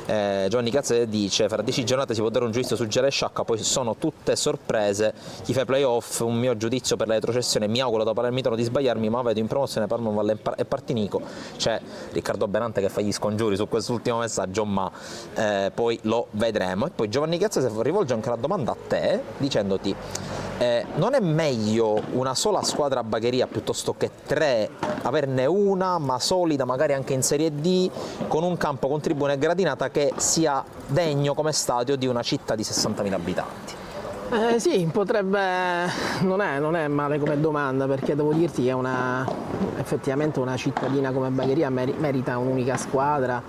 [SPEAKER 1] Giovanni Chiazzese dice: fra 10 giornate si può dare un giudizio su Gere Sciacca, poi sono tutte sorprese, chi fa i playoff, un mio giudizio per la retrocessione, mi auguro da Palermitano di sbagliarmi, ma vedo in promozione Parma, Valle e Partinico. C'è Riccardo Benante che fa gli scongiuri su quest'ultimo messaggio, ma poi lo vedremo. E poi Giovanni Chiazzese rivolge anche la domanda a te, dicendoti: non è meglio una sola squadra a Bagheria piuttosto che 3, averne una ma solida, magari anche in Serie D, con un campo con tribuna e gradinata che sia degno come stadio di una città di 60.000 abitanti?
[SPEAKER 4] Sì, potrebbe, non è male come domanda, perché devo dirti che effettivamente una cittadina come Bagheria merita un'unica squadra,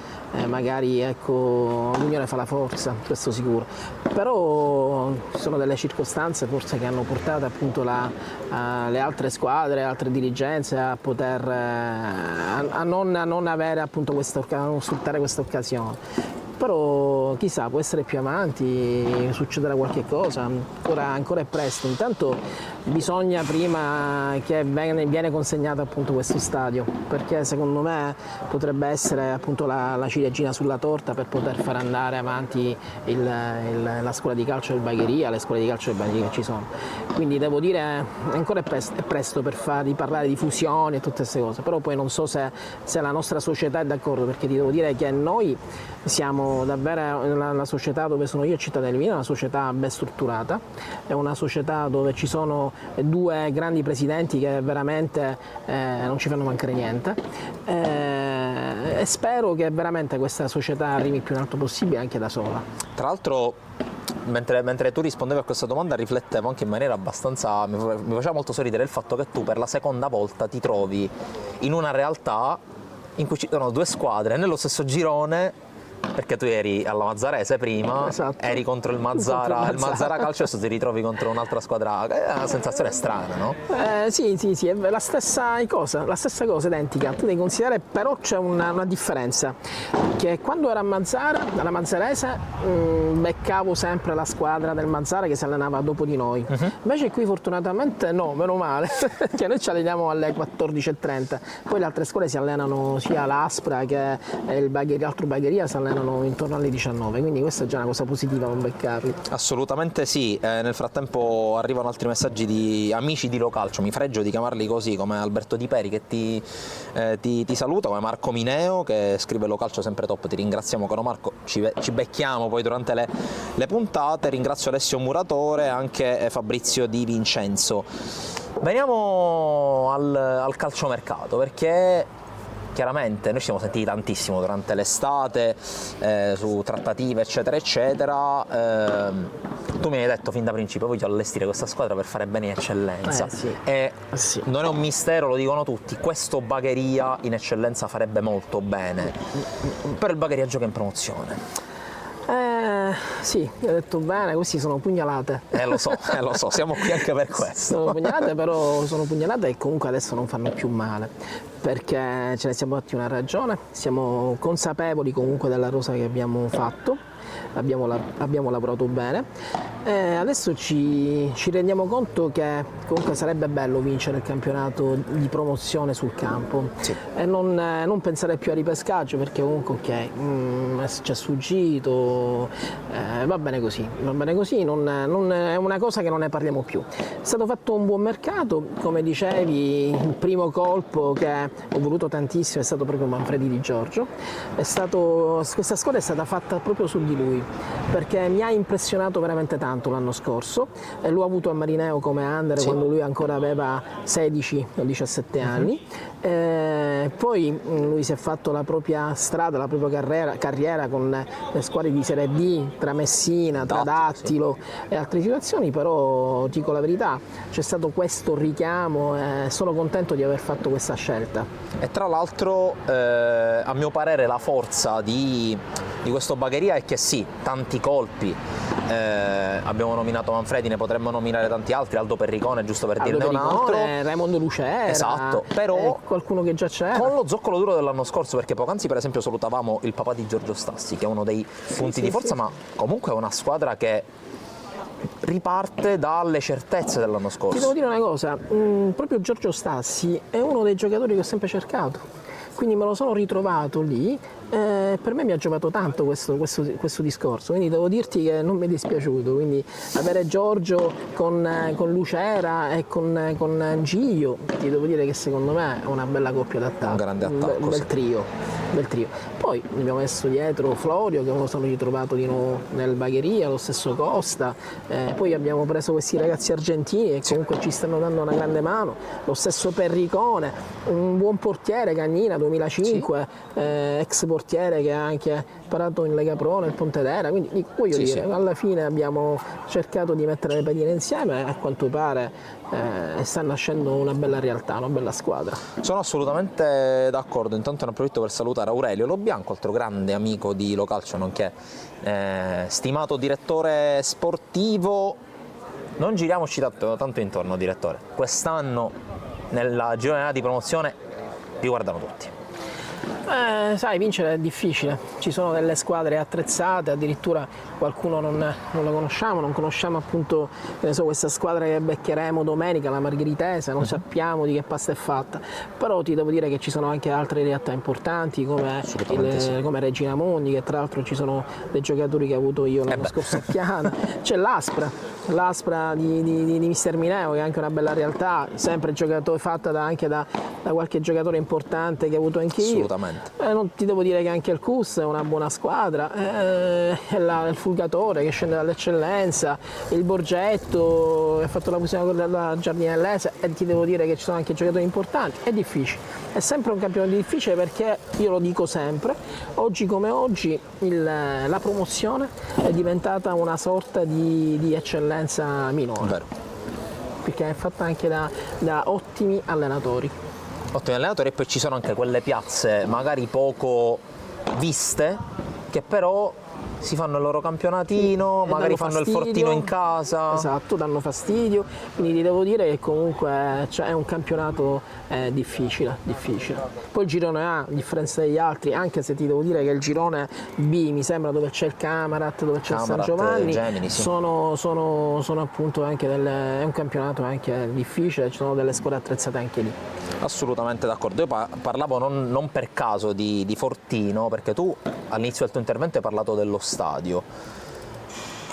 [SPEAKER 4] magari ecco, l'unione fa la forza, questo sicuro, però ci sono delle circostanze forse che hanno portato appunto le altre squadre, altre dirigenze a poter a non avere appunto a non sfruttare questa occasione. Però chissà, può essere più avanti, succederà qualche cosa, ancora è presto. Intanto bisogna prima che viene consegnato appunto questo stadio, perché secondo me potrebbe essere appunto la ciliegina sulla torta per poter far andare avanti la scuola di calcio del Bagheria, le scuole di calcio del Bagheria che ci sono. Quindi devo dire ancora è presto per parlare di fusioni e tutte queste cose, però poi non so se la nostra società è d'accordo, perché ti devo dire che noi siamo davvero la società dove sono io, Città del Vino, è una società ben strutturata, è una società dove ci sono 2 grandi presidenti che veramente non ci fanno mancare niente, e spero che veramente questa società arrivi il più in alto possibile anche da sola.
[SPEAKER 1] Tra l'altro, mentre tu rispondevi a questa domanda, riflettevo anche in maniera abbastanza, mi faceva molto sorridere il fatto che tu per la seconda volta ti trovi in una realtà in cui ci sono 2 squadre nello stesso girone, perché tu eri alla Mazzarese prima, esatto, eri contro il Mazzara Calcio, adesso ti ritrovi contro un'altra squadra, è una sensazione strana, no?
[SPEAKER 4] Sì, è la stessa cosa, identica. Tu devi considerare, però c'è una differenza, che quando ero alla Mazzarese beccavo sempre la squadra del Mazzara che si allenava dopo di noi, invece qui fortunatamente no, meno male, che noi ci alleniamo alle 14:30, poi le altre scuole si allenano, sia l'Aspra che l'altro Bagheria si allenano intorno alle 19, quindi questa è già una cosa positiva non beccarli.
[SPEAKER 1] Assolutamente sì, nel frattempo arrivano altri messaggi di amici di Localcio, mi fregio di chiamarli così, come Alberto Di Peri che ti saluta, come Marco Mineo che scrive Localcio sempre top, ti ringraziamo caro Marco, ci becchiamo poi durante le puntate, ringrazio Alessio Muratore e anche Fabrizio Di Vincenzo. Veniamo al calciomercato, perché chiaramente noi ci siamo sentiti tantissimo durante l'estate su trattative eccetera eccetera, tu mi hai detto fin da principio voglio allestire questa squadra per fare bene in eccellenza,
[SPEAKER 4] sì.
[SPEAKER 1] E
[SPEAKER 4] Sì.
[SPEAKER 1] non è un mistero, lo dicono tutti, questo Bagheria in eccellenza farebbe molto bene, però il Bagheria gioca in promozione.
[SPEAKER 4] Sì, hai detto bene, questi sono pugnalate.
[SPEAKER 1] Lo so, siamo qui anche per questo.
[SPEAKER 4] Sono pugnalate, però sono pugnalate e comunque adesso non fanno più male, perché ce ne siamo dati una ragione, siamo consapevoli comunque della rosa che abbiamo fatto, abbiamo lavorato bene, adesso ci rendiamo conto che comunque sarebbe bello vincere il campionato di promozione sul campo, sì, e non pensare più a ripescaggio, perché comunque ok, ci è sfuggito, va bene così, non è una cosa che non ne parliamo più. È stato fatto un buon mercato, come dicevi, il primo colpo che ho voluto tantissimo è stato proprio Manfredi Di Giorgio, questa squadra è stata fatta proprio su di lui, perché mi ha impressionato veramente tanto l'anno scorso, e l'ho avuto a Marineo come under, sì, quando lui ancora aveva 16 o 17 anni, poi lui si è fatto la propria strada, la propria carriera con le squadre di Serie D, tra Messina, tra Dattilo, sì, e altre situazioni, però dico la verità, c'è stato questo richiamo e sono contento di aver fatto questa scelta.
[SPEAKER 1] E tra l'altro a mio parere la forza di questo Bagheria è che sì, tanti colpi, abbiamo nominato Manfredi, ne potremmo nominare tanti altri, Aldo Perricone giusto per dirne un altro,
[SPEAKER 4] Raimondo Lucera,
[SPEAKER 1] esatto, però
[SPEAKER 4] qualcuno che già c'era,
[SPEAKER 1] con lo zoccolo duro dell'anno scorso, perché poc'anzi per esempio salutavamo il papà di Giorgio Stassi che è uno dei punti di forza, ma comunque è una squadra che riparte dalle certezze dell'anno scorso.
[SPEAKER 4] Ti devo dire una cosa, proprio Giorgio Stassi è uno dei giocatori che ho sempre cercato, quindi me lo sono ritrovato lì per me mi ha giovato tanto questo discorso, quindi devo dirti che non mi è dispiaciuto, quindi avere Giorgio con Lucera e con Giglio, ti devo dire che secondo me è una bella coppia d'attacco,
[SPEAKER 1] Un grande attacco,
[SPEAKER 4] un bel
[SPEAKER 1] sì.
[SPEAKER 4] trio. Poi abbiamo messo dietro Florio, che me lo sono ritrovato di nuovo nel Bagheria, lo stesso Costa, poi abbiamo preso questi ragazzi argentini che comunque ci stanno dando una grande mano, lo stesso Perricone, un buon portiere, Cagnina 2005, ex portiere che ha anche parato in Lega Pro nel Pontedera, quindi voglio dire, alla fine abbiamo cercato di mettere le pedine insieme e a quanto pare sta nascendo una bella realtà, una bella squadra.
[SPEAKER 1] Sono assolutamente d'accordo. Intanto ne approfitto per salutare Aurelio Lobianco, altro grande amico di Localcio, nonché stimato direttore sportivo. Non giriamoci tanto intorno, direttore. Quest'anno nella girone A di promozione vi guardano tutti.
[SPEAKER 4] Sai, vincere è difficile, ci sono delle squadre attrezzate, addirittura qualcuno non la conosciamo, non conosciamo appunto, che ne so, questa squadra che beccheremo domenica, la Margheritese, non sappiamo di che pasta è fatta, però ti devo dire che ci sono anche altre realtà importanti come Regina Mondi, che tra l'altro ci sono dei giocatori che ho avuto io l'anno scorso a Chiana, c'è l'Aspra di Mister Mineo, che è anche una bella realtà, sempre fatta anche da qualche giocatore importante che ho avuto anche io.
[SPEAKER 1] Assolutamente.
[SPEAKER 4] Non ti devo dire che anche il CUS è una buona squadra, il Fulgatore che scende dall'eccellenza, il Borgetto che ha fatto la fusione con la Giardinellese, e ti devo dire che ci sono anche giocatori importanti. È difficile, è sempre un campionato difficile perché, io lo dico sempre, oggi come oggi la promozione è diventata una sorta di eccellenza minore.
[SPEAKER 1] Vero.
[SPEAKER 4] Perché è fatta anche da ottimi allenatori.
[SPEAKER 1] Ottimi allenatori, e poi ci sono anche quelle piazze magari poco viste che però si fanno il loro campionatino, magari fanno il fortino in casa.
[SPEAKER 4] Esatto, danno fastidio, quindi ti devo dire che comunque è un campionato difficile. Poi il girone A, a differenza degli altri, anche se ti devo dire che il girone B mi sembra, dove c'è il Camarat, dove c'è il San Giovanni,
[SPEAKER 1] Gemini, sì.
[SPEAKER 4] sono appunto anche è un campionato anche difficile, ci sono delle squadre attrezzate anche lì.
[SPEAKER 1] Assolutamente d'accordo. Io parlavo non per caso di Fortino, perché tu all'inizio del tuo intervento hai parlato dello stadio,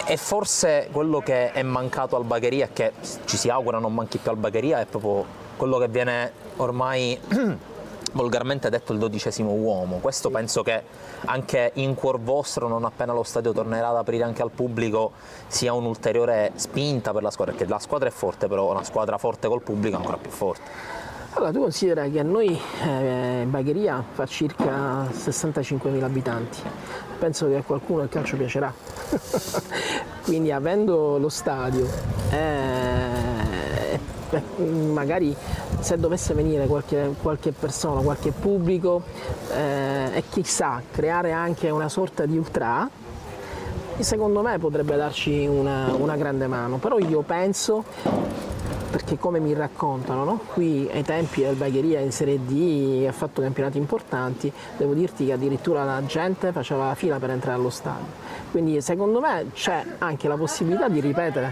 [SPEAKER 1] e forse quello che è mancato al Bagheria, e che ci si augura non manchi più al Bagheria, è proprio quello che viene ormai volgarmente detto il 12° uomo. Questo penso che anche in cuor vostro, non appena lo stadio tornerà ad aprire anche al pubblico, sia un'ulteriore spinta per la squadra, perché la squadra è forte, però una squadra forte col pubblico è ancora più forte.
[SPEAKER 4] Allora, tu considera che a noi Bagheria fa circa 65.000 abitanti, penso che a qualcuno il calcio piacerà, quindi avendo lo stadio, magari se dovesse venire qualche persona, qualche pubblico, e chissà, creare anche una sorta di ultra, secondo me potrebbe darci una grande mano, però io penso, perché come mi raccontano, no? Qui ai tempi del Bagheria in Serie D ha fatto campionati importanti, devo dirti che addirittura la gente faceva la fila per entrare allo stadio, quindi secondo me c'è anche la possibilità di ripetere,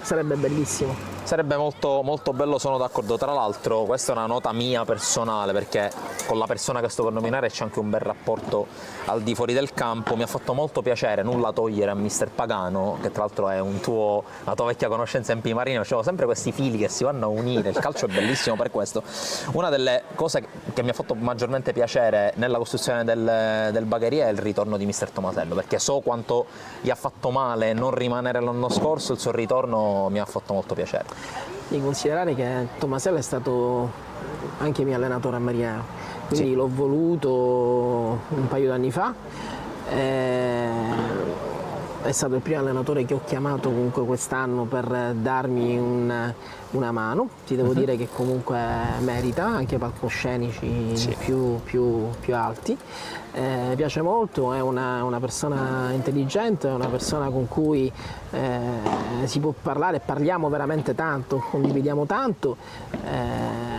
[SPEAKER 4] sarebbe bellissimo.
[SPEAKER 1] Sarebbe molto, molto bello, sono d'accordo. Tra l'altro questa è una nota mia personale, perché con la persona che sto per nominare c'è anche un bel rapporto al di fuori del campo. Mi ha fatto molto piacere, nulla togliere a mister Pagano, che tra l'altro è una tua vecchia conoscenza in Pimarino. Facevo sempre questi fili che si vanno a unire, il calcio è bellissimo per questo. Una delle cose che mi ha fatto maggiormente piacere nella costruzione del Bagheria è il ritorno di mister Tomasello, perché so quanto gli ha fatto male non rimanere l'anno scorso, il suo ritorno mi ha fatto molto piacere.
[SPEAKER 4] Devi considerare che Tomasello è stato anche mio allenatore a Mariano, quindi l'ho voluto un paio d'anni fa, è stato il primo allenatore che ho chiamato comunque quest'anno per darmi una mano. Ti devo dire che comunque merita anche palcoscenici più alti. Mi piace molto, è una persona intelligente, è una persona con cui si può parlare, parliamo veramente tanto, condividiamo tanto,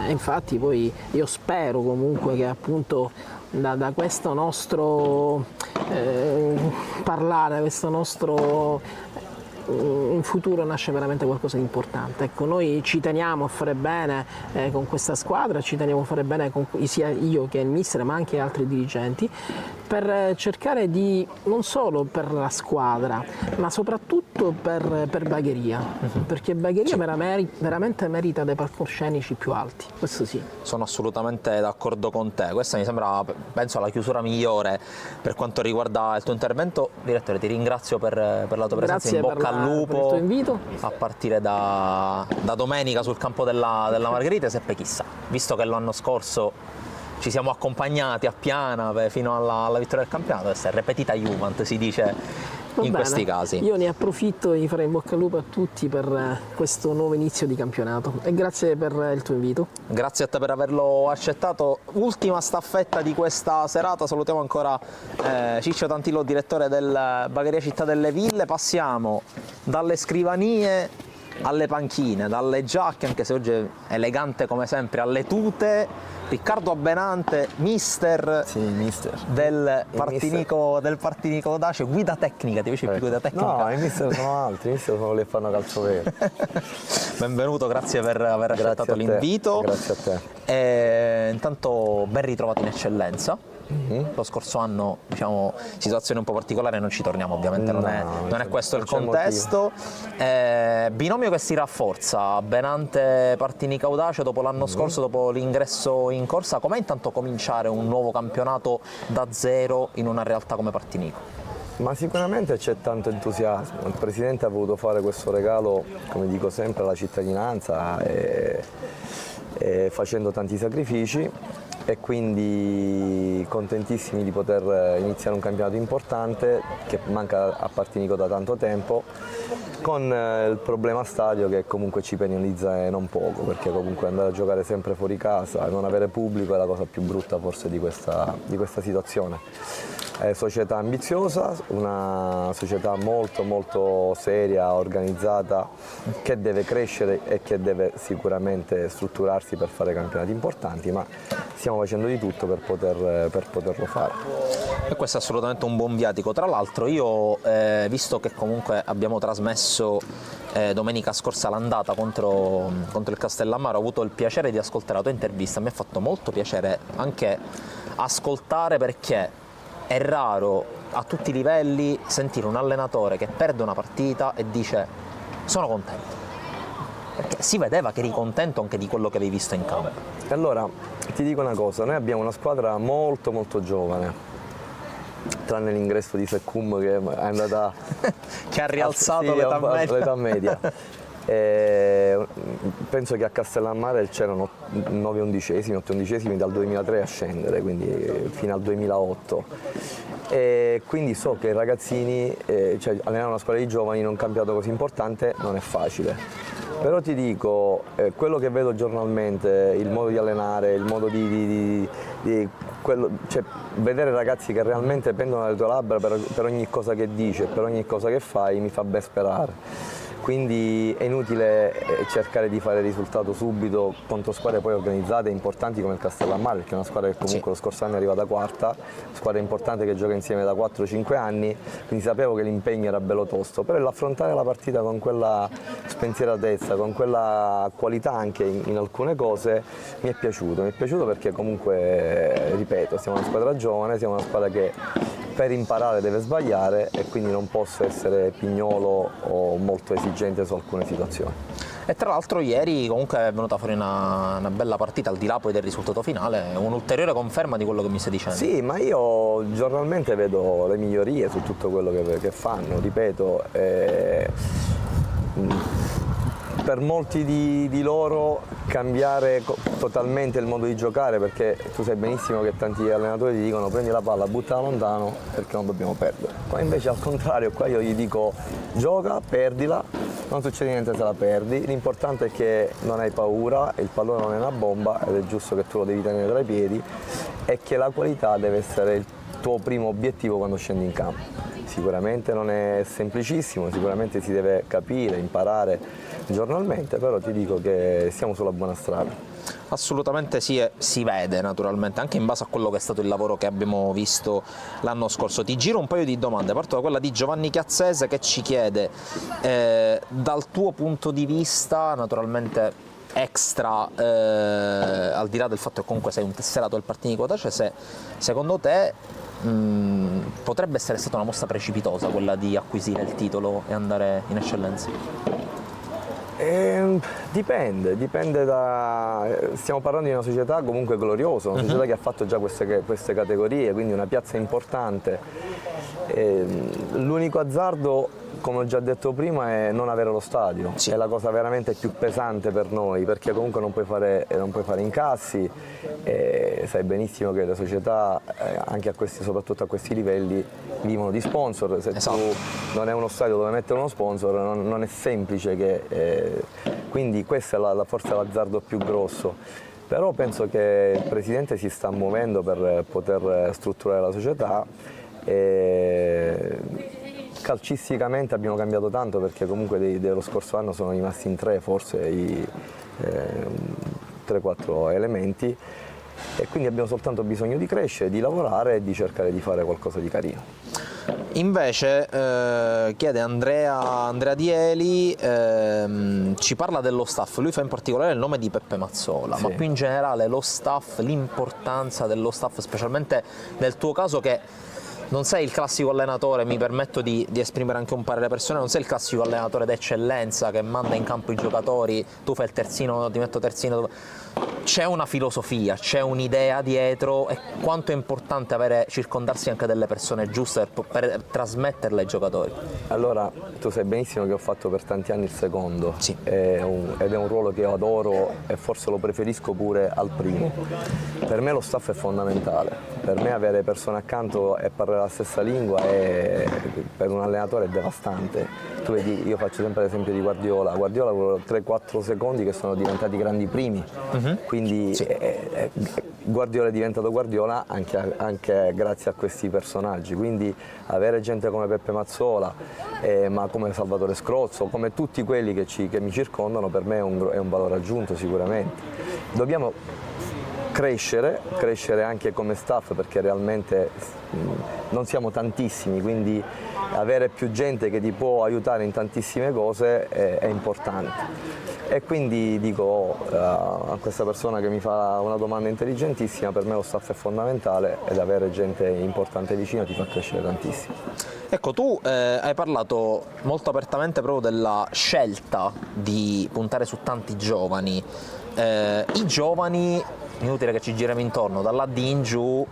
[SPEAKER 4] infatti poi io spero comunque che appunto da questo nostro parlare, questo nostro in futuro nasce veramente qualcosa di importante. Ecco, noi ci teniamo a fare bene con questa squadra, ci teniamo a fare bene con sia io che il mister, ma anche altri dirigenti, per cercare di, non solo per la squadra, ma soprattutto per Bagheria, perché Bagheria veramente merita dei palcoscenici più alti, questo sì.
[SPEAKER 1] Sono assolutamente d'accordo con te, questa mi sembra, penso, la chiusura migliore per quanto riguarda il tuo intervento. Direttore, ti ringrazio per la tua presenza, in bocca al lupo
[SPEAKER 4] per il tuo invito.
[SPEAKER 1] a partire da domenica sul campo della Margherita, e chissà, visto che l'anno scorso ci siamo accompagnati a Piana fino alla vittoria del campionato, questa è repetita Juvent, si dice in questi casi.
[SPEAKER 4] Io ne approfitto di fare in bocca al lupo a tutti per questo nuovo inizio di campionato e grazie per il tuo invito.
[SPEAKER 1] Grazie a te per averlo accettato. Ultima staffetta di questa serata, salutiamo ancora Ciccio Tantillo, direttore del Bagheria Città delle Ville. Passiamo dalle scrivanie alle panchine, dalle giacche, anche se oggi è elegante come sempre, alle tute. Riccardo Abbenante, mister, del Partinico Dace, guida tecnica, ti piace più guida tecnica?
[SPEAKER 5] No, i mister sono altri, i mister sono quelli che fanno calcio vero.
[SPEAKER 1] Benvenuto, grazie per aver accettato l'invito.
[SPEAKER 5] Grazie a te.
[SPEAKER 1] E intanto ben ritrovato in eccellenza. Lo scorso anno, diciamo, situazione un po' particolare, non ci torniamo ovviamente, non è questo il contesto. Binomio che si rafforza, Benante Partinico Audace dopo l'anno scorso, dopo l'ingresso in corsa. Com'è intanto cominciare un nuovo campionato da zero in una realtà come Partinico?
[SPEAKER 5] Ma sicuramente c'è tanto entusiasmo, il Presidente ha voluto fare questo regalo, come dico sempre, alla cittadinanza e facendo tanti sacrifici, e quindi contentissimi di poter iniziare un campionato importante che manca a Partinico da tanto tempo, con il problema stadio che comunque ci penalizza e non poco, perché comunque andare a giocare sempre fuori casa e non avere pubblico è la cosa più brutta forse di questa situazione. È società ambiziosa, una società molto molto seria, organizzata, che deve crescere e che deve sicuramente strutturarsi per fare campionati importanti, ma stiamo facendo di tutto per poterlo fare.
[SPEAKER 1] E questo è assolutamente un buon viatico. Tra l'altro io, visto che comunque abbiamo trasmesso domenica scorsa l'andata contro il Castellammare, ho avuto il piacere di ascoltare la tua intervista, mi ha fatto molto piacere anche ascoltare, perché è raro a tutti i livelli sentire un allenatore che perde una partita e dice sono contento, perché si vedeva che eri contento anche di quello che avevi visto in campo.
[SPEAKER 5] E allora ti dico una cosa, noi abbiamo una squadra molto molto giovane, tranne l'ingresso di Secum che è andata
[SPEAKER 1] che ha rialzato l'età
[SPEAKER 5] media. Penso che a Castellammare c'erano 9 undicesimi, 8 undicesimi dal 2003 a scendere, quindi fino al 2008. E quindi so che i ragazzini, cioè allenare una squadra di giovani in un campionato così importante non è facile. Però ti dico, quello che vedo giornalmente, il modo di allenare, il modo cioè, vedere ragazzi che realmente pendono dalle tue labbra per ogni cosa che dici e per ogni cosa che fai, mi fa ben sperare. Quindi è inutile cercare di fare risultato subito contro squadre poi organizzate e importanti come il Castellammare, perché è una squadra che comunque lo scorso anno è arrivata quarta, squadra importante che gioca insieme da 4-5 anni, quindi sapevo che l'impegno era bello tosto, però l'affrontare la partita con quella spensieratezza, con quella qualità anche in alcune cose mi è piaciuto perché comunque, ripeto, siamo una squadra giovane, siamo una squadra che per imparare deve sbagliare e quindi non posso essere pignolo o molto esigente su alcune situazioni.
[SPEAKER 1] E tra l'altro ieri comunque è venuta fuori una bella partita, al di là poi del risultato finale, un'ulteriore conferma di quello che mi stai dicendo.
[SPEAKER 5] Sì, ma io giornalmente vedo le migliorie su tutto quello che fanno, ripeto. Per molti di loro cambiare totalmente il modo di giocare, perché tu sai benissimo che tanti allenatori ti dicono prendi la palla, buttala lontano perché non dobbiamo perdere. Qua invece al contrario, qua io gli dico gioca, perdila, non succede niente se la perdi, l'importante è che non hai paura, il pallone non è una bomba ed è giusto che tu lo devi tenere tra i piedi e che la qualità deve essere il tuo primo obiettivo quando scendi in campo. sicuramente non è semplicissimo, sicuramente si deve capire, imparare giornalmente, però ti dico che siamo sulla buona strada.
[SPEAKER 1] Assolutamente sì, e si vede naturalmente, anche in base a quello che è stato il lavoro che abbiamo visto l'anno scorso. Ti giro un paio di domande, parto da quella di Giovanni Chiazzese che ci chiede, dal tuo punto di vista, naturalmente extra, al di là del fatto che comunque sei un tesserato del Partinico Quota, se secondo te potrebbe essere stata una mossa precipitosa quella di acquisire il titolo e andare in eccellenza?
[SPEAKER 5] Dipende stiamo parlando di una società comunque gloriosa, una società che ha fatto già queste categorie, quindi una piazza importante. L'unico azzardo, come ho già detto prima, è non avere lo stadio, è la cosa veramente più pesante per noi, perché comunque non puoi fare incassi, e sai benissimo che le società, anche soprattutto a questi livelli, vivono di sponsor. Se tu non è uno stadio dove mettere uno sponsor, non è semplice quindi questo è forse l'azzardo più grosso. Però penso che il Presidente si sta muovendo per poter strutturare la società. Calcisticamente abbiamo cambiato tanto, perché comunque dello scorso anno sono rimasti in 3 forse i 3-4 elementi, e quindi abbiamo soltanto bisogno di crescere, di lavorare e di cercare di fare qualcosa di carino.
[SPEAKER 1] Invece chiede Andrea Dieli, ci parla dello staff, lui fa in particolare il nome di Peppe Mazzola, ma più in generale lo staff, l'importanza dello staff, specialmente nel tuo caso che non sei il classico allenatore, mi permetto di esprimere anche un parere personale, non sei il classico allenatore d'eccellenza che manda in campo i giocatori, tu fai il terzino, ti metto terzino. C'è una filosofia, c'è un'idea dietro, e quanto è importante circondarsi anche delle persone giuste per trasmetterle ai giocatori.
[SPEAKER 5] Allora, tu sai benissimo che ho fatto per tanti anni il secondo, ed è un ruolo che io adoro e forse lo preferisco pure al primo. Per me lo staff è fondamentale, per me avere persone accanto e parlare la stessa lingua per un allenatore è devastante. Tu vedi, io faccio sempre l'esempio di Guardiola con 3-4 secondi che sono diventati grandi primi, quindi Guardiola è diventato Guardiola anche grazie a questi personaggi, quindi avere gente come Peppe Mazzola, ma come Salvatore Scrozzo, come tutti quelli che mi circondano, per me è un valore aggiunto sicuramente. Dobbiamo crescere anche come staff, perché realmente non siamo tantissimi, quindi avere più gente che ti può aiutare in tantissime cose è importante. E quindi dico a questa persona che mi fa una domanda intelligentissima, per me lo staff è fondamentale, ed avere gente importante vicino ti fa crescere tantissimo.
[SPEAKER 1] Ecco, tu hai parlato molto apertamente proprio della scelta di puntare su tanti giovani. I giovani, inutile che ci giriamo intorno, dalla D in giù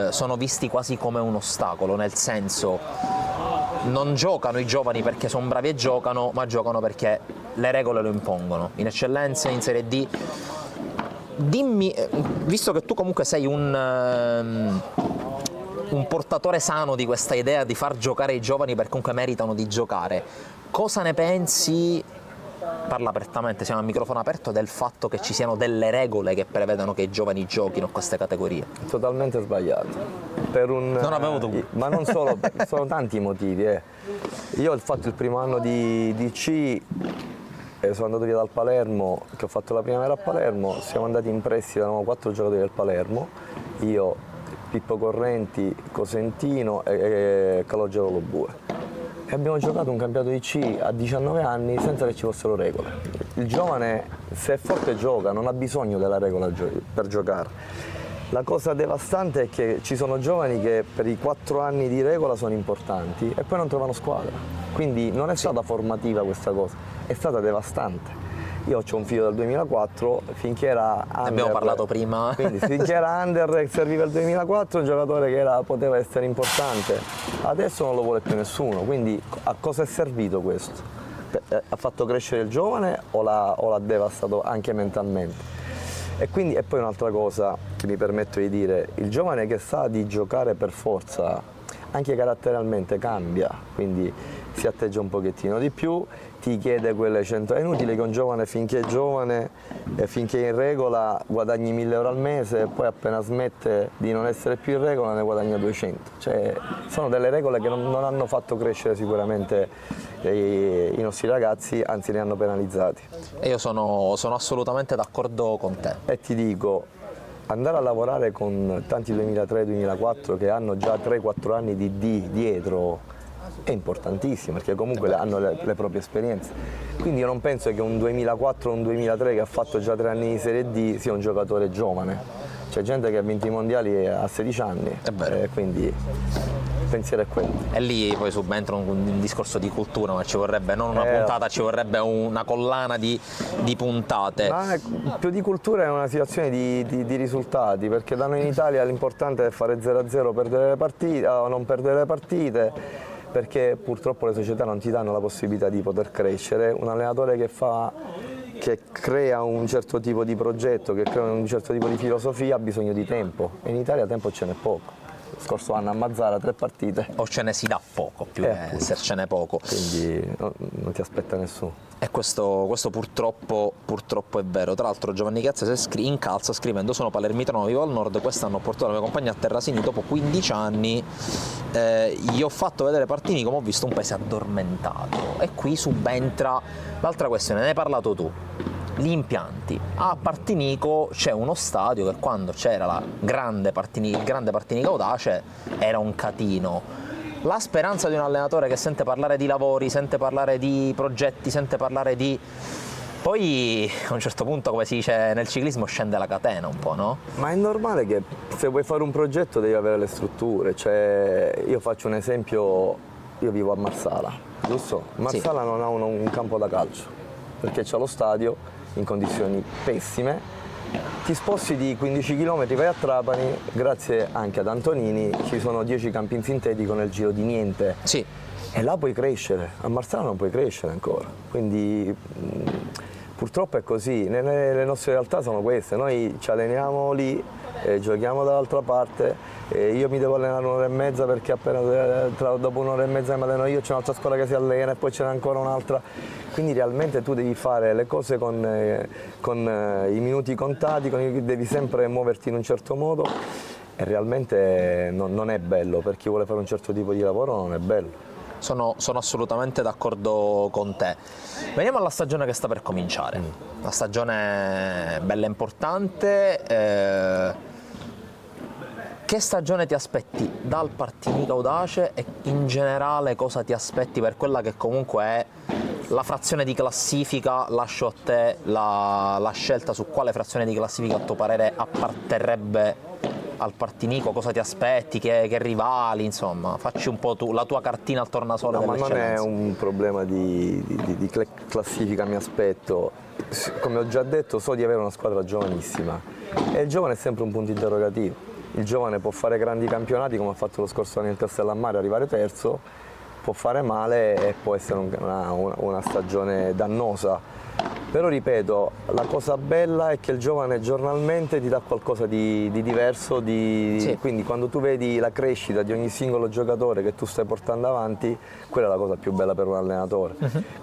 [SPEAKER 1] sono visti quasi come un ostacolo, nel senso non giocano i giovani perché sono bravi e giocano, ma giocano perché le regole lo impongono, in eccellenza, in Serie D. Dimmi, visto che tu comunque sei un portatore sano di questa idea di far giocare i giovani perché comunque meritano di giocare, cosa ne pensi? Parla apertamente, siamo a microfono aperto, del fatto che ci siano delle regole che prevedano che i giovani giochino a queste categorie.
[SPEAKER 5] Totalmente sbagliato.
[SPEAKER 1] Non avevo dubbi.
[SPEAKER 5] Ma non solo, sono tanti i motivi. Io ho fatto il primo anno di DC, sono andato via dal Palermo, che ho fatto la primavera a Palermo, siamo andati in prestito, eravamo 4 giocatori del Palermo, io, Pippo Correnti, Cosentino e Calogero Lobue. E abbiamo giocato un campionato di C a 19 anni senza che ci fossero regole. Il giovane, se è forte, gioca, non ha bisogno della regola per giocare. La cosa devastante è che ci sono giovani che per i 4 anni di regola sono importanti e poi non trovano squadra. Quindi non è stata formativa questa cosa, è stata devastante. Io ho un figlio del 2004, finché era under,
[SPEAKER 1] abbiamo parlato prima.
[SPEAKER 5] Quindi finché era under e serviva il 2004, un giocatore che poteva essere importante. Adesso non lo vuole più nessuno, quindi a cosa è servito questo? Ha fatto crescere il giovane o l'ha devastato anche mentalmente? E poi un'altra cosa che mi permetto di dire, il giovane che sa di giocare per forza, anche caratterialmente cambia, quindi si atteggia un pochettino di più, ti chiede quelle 100. È inutile che un giovane finché è giovane e finché è in regola guadagni 1.000 euro al mese e poi appena smette di non essere più in regola ne guadagna 200. Cioè, sono delle regole che non hanno fatto crescere sicuramente i nostri ragazzi, anzi li hanno penalizzati.
[SPEAKER 1] E io sono assolutamente d'accordo con te.
[SPEAKER 5] E ti dico, andare a lavorare con tanti 2003-2004 che hanno già 3-4 anni di dietro è importantissimo, perché comunque hanno le proprie esperienze. Quindi io non penso che un 2004 o un 2003 che ha fatto già 3 anni di Serie D sia un giocatore giovane. C'è gente che ha vinto i mondiali a 16 anni,
[SPEAKER 1] È vero.
[SPEAKER 5] quindi il pensiero è quello.
[SPEAKER 1] E lì poi subentra un discorso di cultura, ma ci vorrebbe non una puntata, ci vorrebbe una collana di puntate.
[SPEAKER 5] Ma più di cultura è una situazione di risultati, perché da noi in Italia l'importante è fare 0-0, perdere le partite, o non perdere le partite, perché purtroppo le società non ti danno la possibilità di poter crescere. Un allenatore che crea un certo tipo di progetto, che crea un certo tipo di filosofia ha bisogno di tempo, e in Italia tempo ce n'è poco. Lo scorso anno a Mazzara 3 partite.
[SPEAKER 1] O ce ne si dà poco, più che essercene poco.
[SPEAKER 5] Quindi non ti aspetta nessuno.
[SPEAKER 1] E questo purtroppo è vero. Tra l'altro Giovanni Chiazza incalza scrivendo: sono palermitano, vivo al nord, quest'anno ho portato la mia compagna a Terrasini dopo 15 anni, gli ho fatto vedere partini come ho visto un paese addormentato. E qui subentra l'altra questione, ne hai parlato tu. Gli impianti. A Partinico c'è uno stadio che quando c'era il grande Partinico Audace era un catino. La speranza di un allenatore che sente parlare di lavori, sente parlare di progetti, sente parlare di... Poi a un certo punto, come si dice nel ciclismo, scende la catena un po', no?
[SPEAKER 5] Ma è normale che se vuoi fare un progetto devi avere le strutture. Cioè, io faccio un esempio, io vivo a Marsala, giusto? Marsala non ha un campo da calcio, perché c'ha lo stadio in condizioni pessime, ti sposti di 15 km, vai a Trapani, grazie anche ad Antonini, ci sono 10 campi in sintetico nel giro di niente.
[SPEAKER 1] Sì.
[SPEAKER 5] E là puoi crescere, a Marsala non puoi crescere ancora, quindi purtroppo è così, le nostre realtà sono queste, noi ci alleniamo lì, giochiamo dall'altra parte, io mi devo allenare un'ora e mezza perché appena dopo un'ora e mezza mi alleno io, c'è un'altra squadra che si allena e poi c'è ancora un'altra, quindi realmente tu devi fare le cose con i minuti contati, devi sempre muoverti in un certo modo e realmente non è bello, per chi vuole fare un certo tipo di lavoro non è bello.
[SPEAKER 1] Sono assolutamente d'accordo con te. Veniamo alla stagione che sta per cominciare. Una stagione bella e importante. Che stagione ti aspetti dal Partinico Audace e in generale cosa ti aspetti per quella che comunque è la frazione di classifica? Lascio a te la scelta su quale frazione di classifica a tuo parere apparterrebbe al Partinico, cosa ti aspetti, che rivali, insomma, facci un po' la tua cartina al tornasole.
[SPEAKER 5] No, ma non è
[SPEAKER 1] dell'eccellenza.
[SPEAKER 5] un problema di classifica, mi aspetto. Come ho già detto, so di avere una squadra giovanissima e il giovane è sempre un punto interrogativo. Il giovane può fare grandi campionati come ha fatto lo scorso anno in Castellammare, arrivare terzo, può fare male e può essere una stagione dannosa. Però ripeto, la cosa bella è che il giovane giornalmente ti dà qualcosa di diverso,
[SPEAKER 1] Sì.
[SPEAKER 5] Quindi quando tu vedi la crescita di ogni singolo giocatore che tu stai portando avanti, quella è la cosa più bella per un allenatore.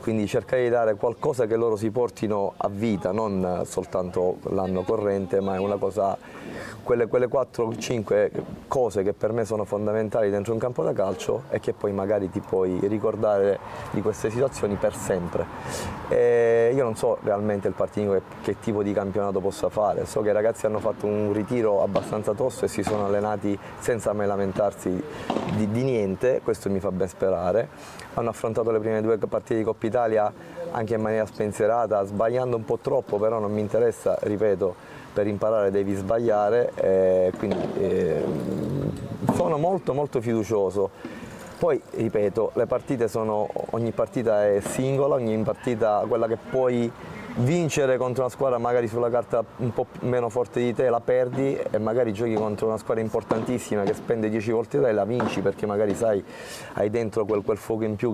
[SPEAKER 5] Quindi cercare di dare qualcosa che loro si portino a vita, non soltanto l'anno corrente, ma è una cosa, quelle 4-5 cose che per me sono fondamentali dentro un campo da calcio e che poi magari ti puoi ricordare di queste situazioni per sempre. Io non so realmente il Partinico che tipo di campionato possa fare, so che i ragazzi hanno fatto un ritiro abbastanza tosto e si sono allenati senza mai lamentarsi di niente, questo mi fa ben sperare. Hanno affrontato le prime 2 partite di Coppa Italia anche in maniera spensierata, sbagliando un po' troppo, però non mi interessa, ripeto, per imparare devi sbagliare, quindi sono molto molto fiducioso. Poi ripeto, le partite ogni partita è singola, ogni partita, quella che puoi vincere contro una squadra magari sulla carta un po' meno forte di te la perdi e magari giochi contro una squadra importantissima che spende 10 volte te e la vinci perché magari sai, hai dentro quel fuoco in più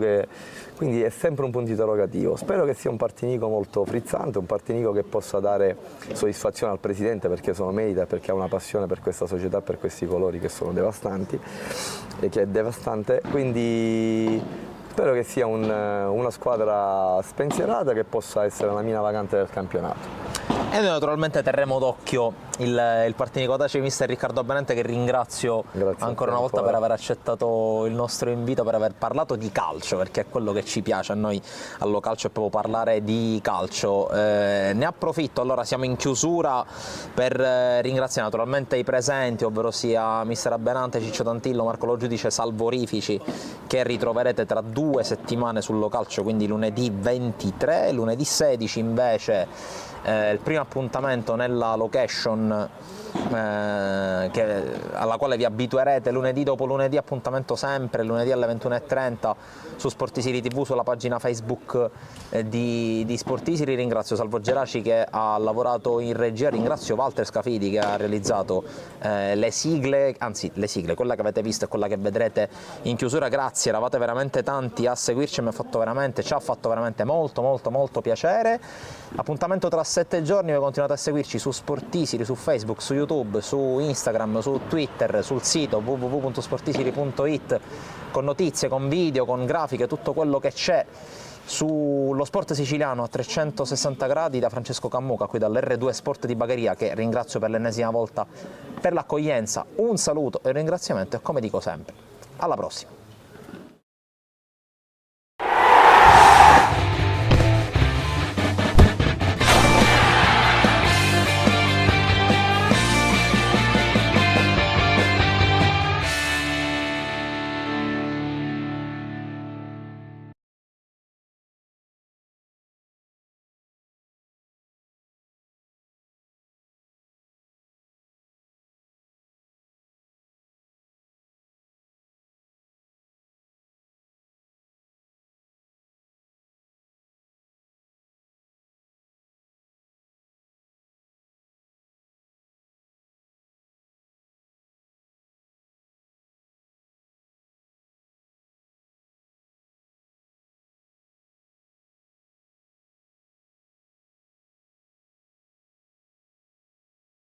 [SPEAKER 5] quindi è sempre un punto interrogativo. Spero che sia un Partinico molto frizzante, un Partinico che possa dare soddisfazione al presidente perché se lo merita, perché ha una passione per questa società, per questi colori che sono devastanti e che è devastante, quindi spero che sia una squadra spensierata che possa essere la mina vacante del campionato.
[SPEAKER 1] E noi naturalmente terremo d'occhio il Partinico Tace mister Riccardo Benente, che ringrazio ancora una volta per aver accettato il nostro invito, per aver parlato di calcio, perché è quello che ci piace a noi allo calcio, è proprio parlare di calcio. Ne approfitto, allora siamo in chiusura, per ringraziare naturalmente i presenti, ovvero sia mister Benante, Ciccio Tantillo, Marco Lo Giudice, Salvo Rifici, che ritroverete tra 2 settimane sullo calcio, quindi lunedì 23, lunedì 16 invece il primo appuntamento nella location alla quale vi abituerete lunedì dopo lunedì, appuntamento sempre lunedì alle 21:30 su Sportisiri TV, sulla pagina Facebook di Sportisiri. Ringrazio Salvo Geraci che ha lavorato in regia, ringrazio Walter Scafidi che ha realizzato le sigle, quella che avete visto e quella che vedrete in chiusura. Grazie, eravate veramente tanti a seguirci, ci ha fatto veramente molto piacere. Appuntamento tra 7 giorni, voi continuate a seguirci su Sportisiri, su Facebook, su YouTube, su Instagram, su Twitter, sul sito www.sportisiri.it, con notizie, con video, con grafiche, tutto quello che c'è sullo sport siciliano a 360 gradi. Da Francesco Cammuca, qui dall'R2 Sport di Bagheria, che ringrazio per l'ennesima volta per l'accoglienza. Un saluto e un ringraziamento e, come dico sempre, alla prossima.